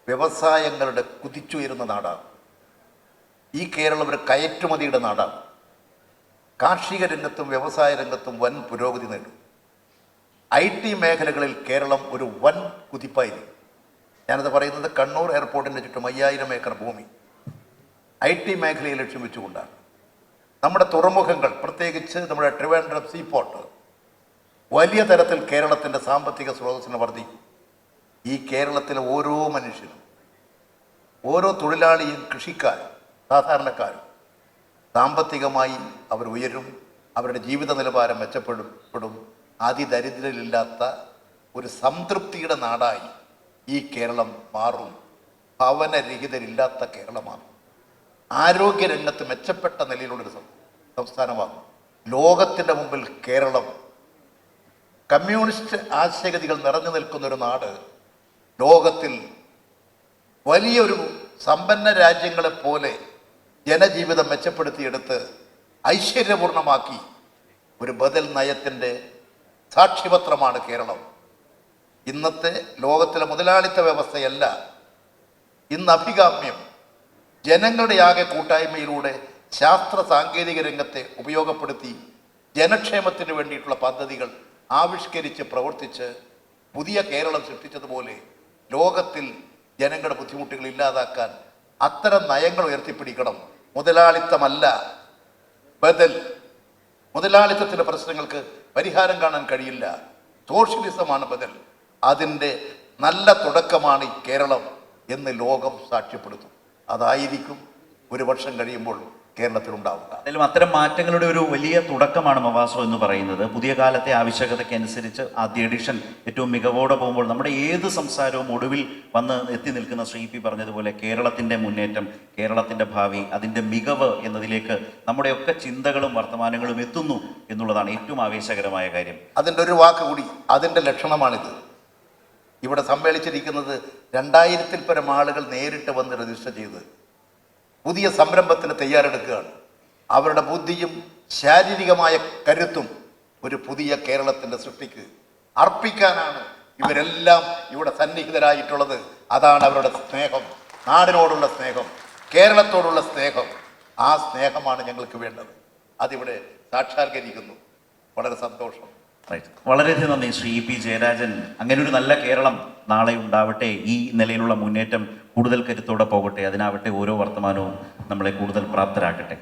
വ്യവസായങ്ങളുടെ കുതിച്ചുയരുന്ന നാടാണ്. ഈ കേരളം ഒരു കയറ്റുമതിയുടെ നാടാണ്. കാർഷിക രംഗത്തും വ്യവസായ രംഗത്തും വൻ പുരോഗതി നേടും. IT മേഖലകളിൽ കേരളം ഒരു വൻ കുതിപ്പായിരിക്കും. ഞാനത് പറയുന്നത് കണ്ണൂർ എയർപോർട്ടിൻ്റെ ചുറ്റും 5000 ഏക്കർ ഭൂമി IT മേഖലയെ ലക്ഷ്യം വെച്ചുകൊണ്ടാണ്. നമ്മുടെ തുറമുഖങ്ങൾ, പ്രത്യേകിച്ച് നമ്മുടെ ട്രിവാൻഡ്രം സീപോർട്ട്, വലിയ തരത്തിൽ കേരളത്തിൻ്റെ സാമ്പത്തിക സ്രോതസ്സിനെ വർദ്ധിക്കും. ഈ കേരളത്തിലെ ഓരോ മനുഷ്യനും, ഓരോ തൊഴിലാളിയും, കൃഷിക്കാരും, സാധാരണക്കാരും സാമ്പത്തികമായി അവർ ഉയരും, അവരുടെ ജീവിത നിലവാരം മെച്ചപ്പെടും. അതിദരിദ്രരില്ലാത്ത ഒരു സംതൃപ്തിയുടെ നാടായി ഈ കേരളം മാറും. ഭവനരഹിതരില്ലാത്ത കേരളമാണ്. ആരോഗ്യരംഗത്ത് മെച്ചപ്പെട്ട നിലയിലുള്ളൊരു സംസ്ഥാനമാകും. ലോകത്തിൻ്റെ മുമ്പിൽ കേരളം കമ്മ്യൂണിസ്റ്റ് ആശയഗതികൾ നിറഞ്ഞു നിൽക്കുന്നൊരു നാട്, ലോകത്തിൽ വലിയൊരു സമ്പന്ന രാജ്യങ്ങളെപ്പോലെ ജനജീവിതം മെച്ചപ്പെടുത്തിയെടുത്ത് ഐശ്വര്യപൂർണമാക്കി ഒരു ബദൽ നയത്തിൻ്റെ സാക്ഷ്യപത്രമാണ് കേരളം. ഇന്നത്തെ ലോകത്തിലെ മുതലാളിത്ത വ്യവസ്ഥയല്ല ഇന്ന് അഭികാമ്യം. ജനങ്ങളുടെ ആകെ കൂട്ടായ്മയിലൂടെ ശാസ്ത്ര സാങ്കേതിക രംഗത്തെ ഉപയോഗപ്പെടുത്തി ജനക്ഷേമത്തിന് വേണ്ടിയിട്ടുള്ള പദ്ധതികൾ ആവിഷ്കരിച്ച് പ്രവർത്തിച്ച് പുതിയ കേരളം സൃഷ്ടിച്ചതുപോലെ ലോകത്തിൽ ജനങ്ങളുടെ ബുദ്ധിമുട്ടുകൾ ഇല്ലാതാക്കാൻ അത്തരം നയങ്ങൾ ഉയർത്തിപ്പിടിക്കണം. മുതലാളിത്തമല്ല ബദൽ. മുതലാളിത്തത്തിൻ്റെ പ്രശ്നങ്ങൾക്ക് പരിഹാരം കാണാൻ കഴിയില്ല. സോഷ്യലിസമാണ് ബദൽ. അതിൻ്റെ നല്ല തുടക്കമാണ് ഈ കേരളം എന്ന് ലോകം സാക്ഷ്യപ്പെടുത്തും. അതായിരിക്കും ഒരു വർഷം കഴിയുമ്പോൾ കേരളത്തിലുണ്ടാവുക. എന്തായാലും അത്തരം മാറ്റങ്ങളുടെ ഒരു വലിയ തുടക്കമാണ് മവാസോ എന്ന് പറയുന്നത്. പുതിയ കാലത്തെ ആവശ്യകതയ്ക്കനുസരിച്ച് ആദ്യ എഡിഷൻ ഏറ്റവും മികവോടെ പോകുമ്പോൾ നമ്മുടെ ഏത് സംസാരവും ഒടുവിൽ വന്ന് എത്തി നിൽക്കുന്ന CP പറഞ്ഞതുപോലെ കേരളത്തിൻ്റെ മുന്നേറ്റം, കേരളത്തിൻ്റെ ഭാവി, അതിൻ്റെ മികവ് എന്നതിലേക്ക് നമ്മുടെയൊക്കെ ചിന്തകളും വർത്തമാനങ്ങളും എത്തുന്നു എന്നുള്ളതാണ് ഏറ്റവും ആവേശകരമായ കാര്യം. അതിൻ്റെ ഒരു വാക്ക് കൂടി, അതിൻ്റെ ലക്ഷണമാണിത്. ഇവിടെ സമ്മേളിച്ചിരിക്കുന്നത് 2000-ൽ പരം ആളുകൾ നേരിട്ട് വന്ന് രജിസ്റ്റർ ചെയ്ത് പുതിയ സംരംഭത്തിന് തയ്യാറെടുക്കുകയാണ്. അവരുടെ ബുദ്ധിയും ശാരീരികമായ കരുത്തും ഒരു പുതിയ കേരളത്തിൻ്റെ സൃഷ്ടിക്ക് അർപ്പിക്കാനാണ് ഇവരെല്ലാം ഇവിടെ സന്നിഹിതരായിട്ടുള്ളത്. അതാണ് അവരുടെ സ്നേഹം, നാടിനോടുള്ള സ്നേഹം, കേരളത്തോടുള്ള സ്നേഹം. ആ സ്നേഹമാണ് ഞങ്ങൾക്ക് വേണ്ടത്. അതിവിടെ സാക്ഷാത്കരിക്കുന്നു. വളരെ സന്തോഷം. വളരെയധികം നന്ദി CP ജയരാജൻ. അങ്ങനെ ഒരു നല്ല കേരളം നാളെ ഉണ്ടാവട്ടെ. ഈ നിലയിലുള്ള മുന്നേറ്റം കൂടുതൽ കരുത്തോടെ പോകട്ടെ. അതിനാവട്ടെ ഓരോ വർത്തമാനവും നമ്മളെ കൂടുതൽ പ്രാപ്തരാക്കട്ടെ.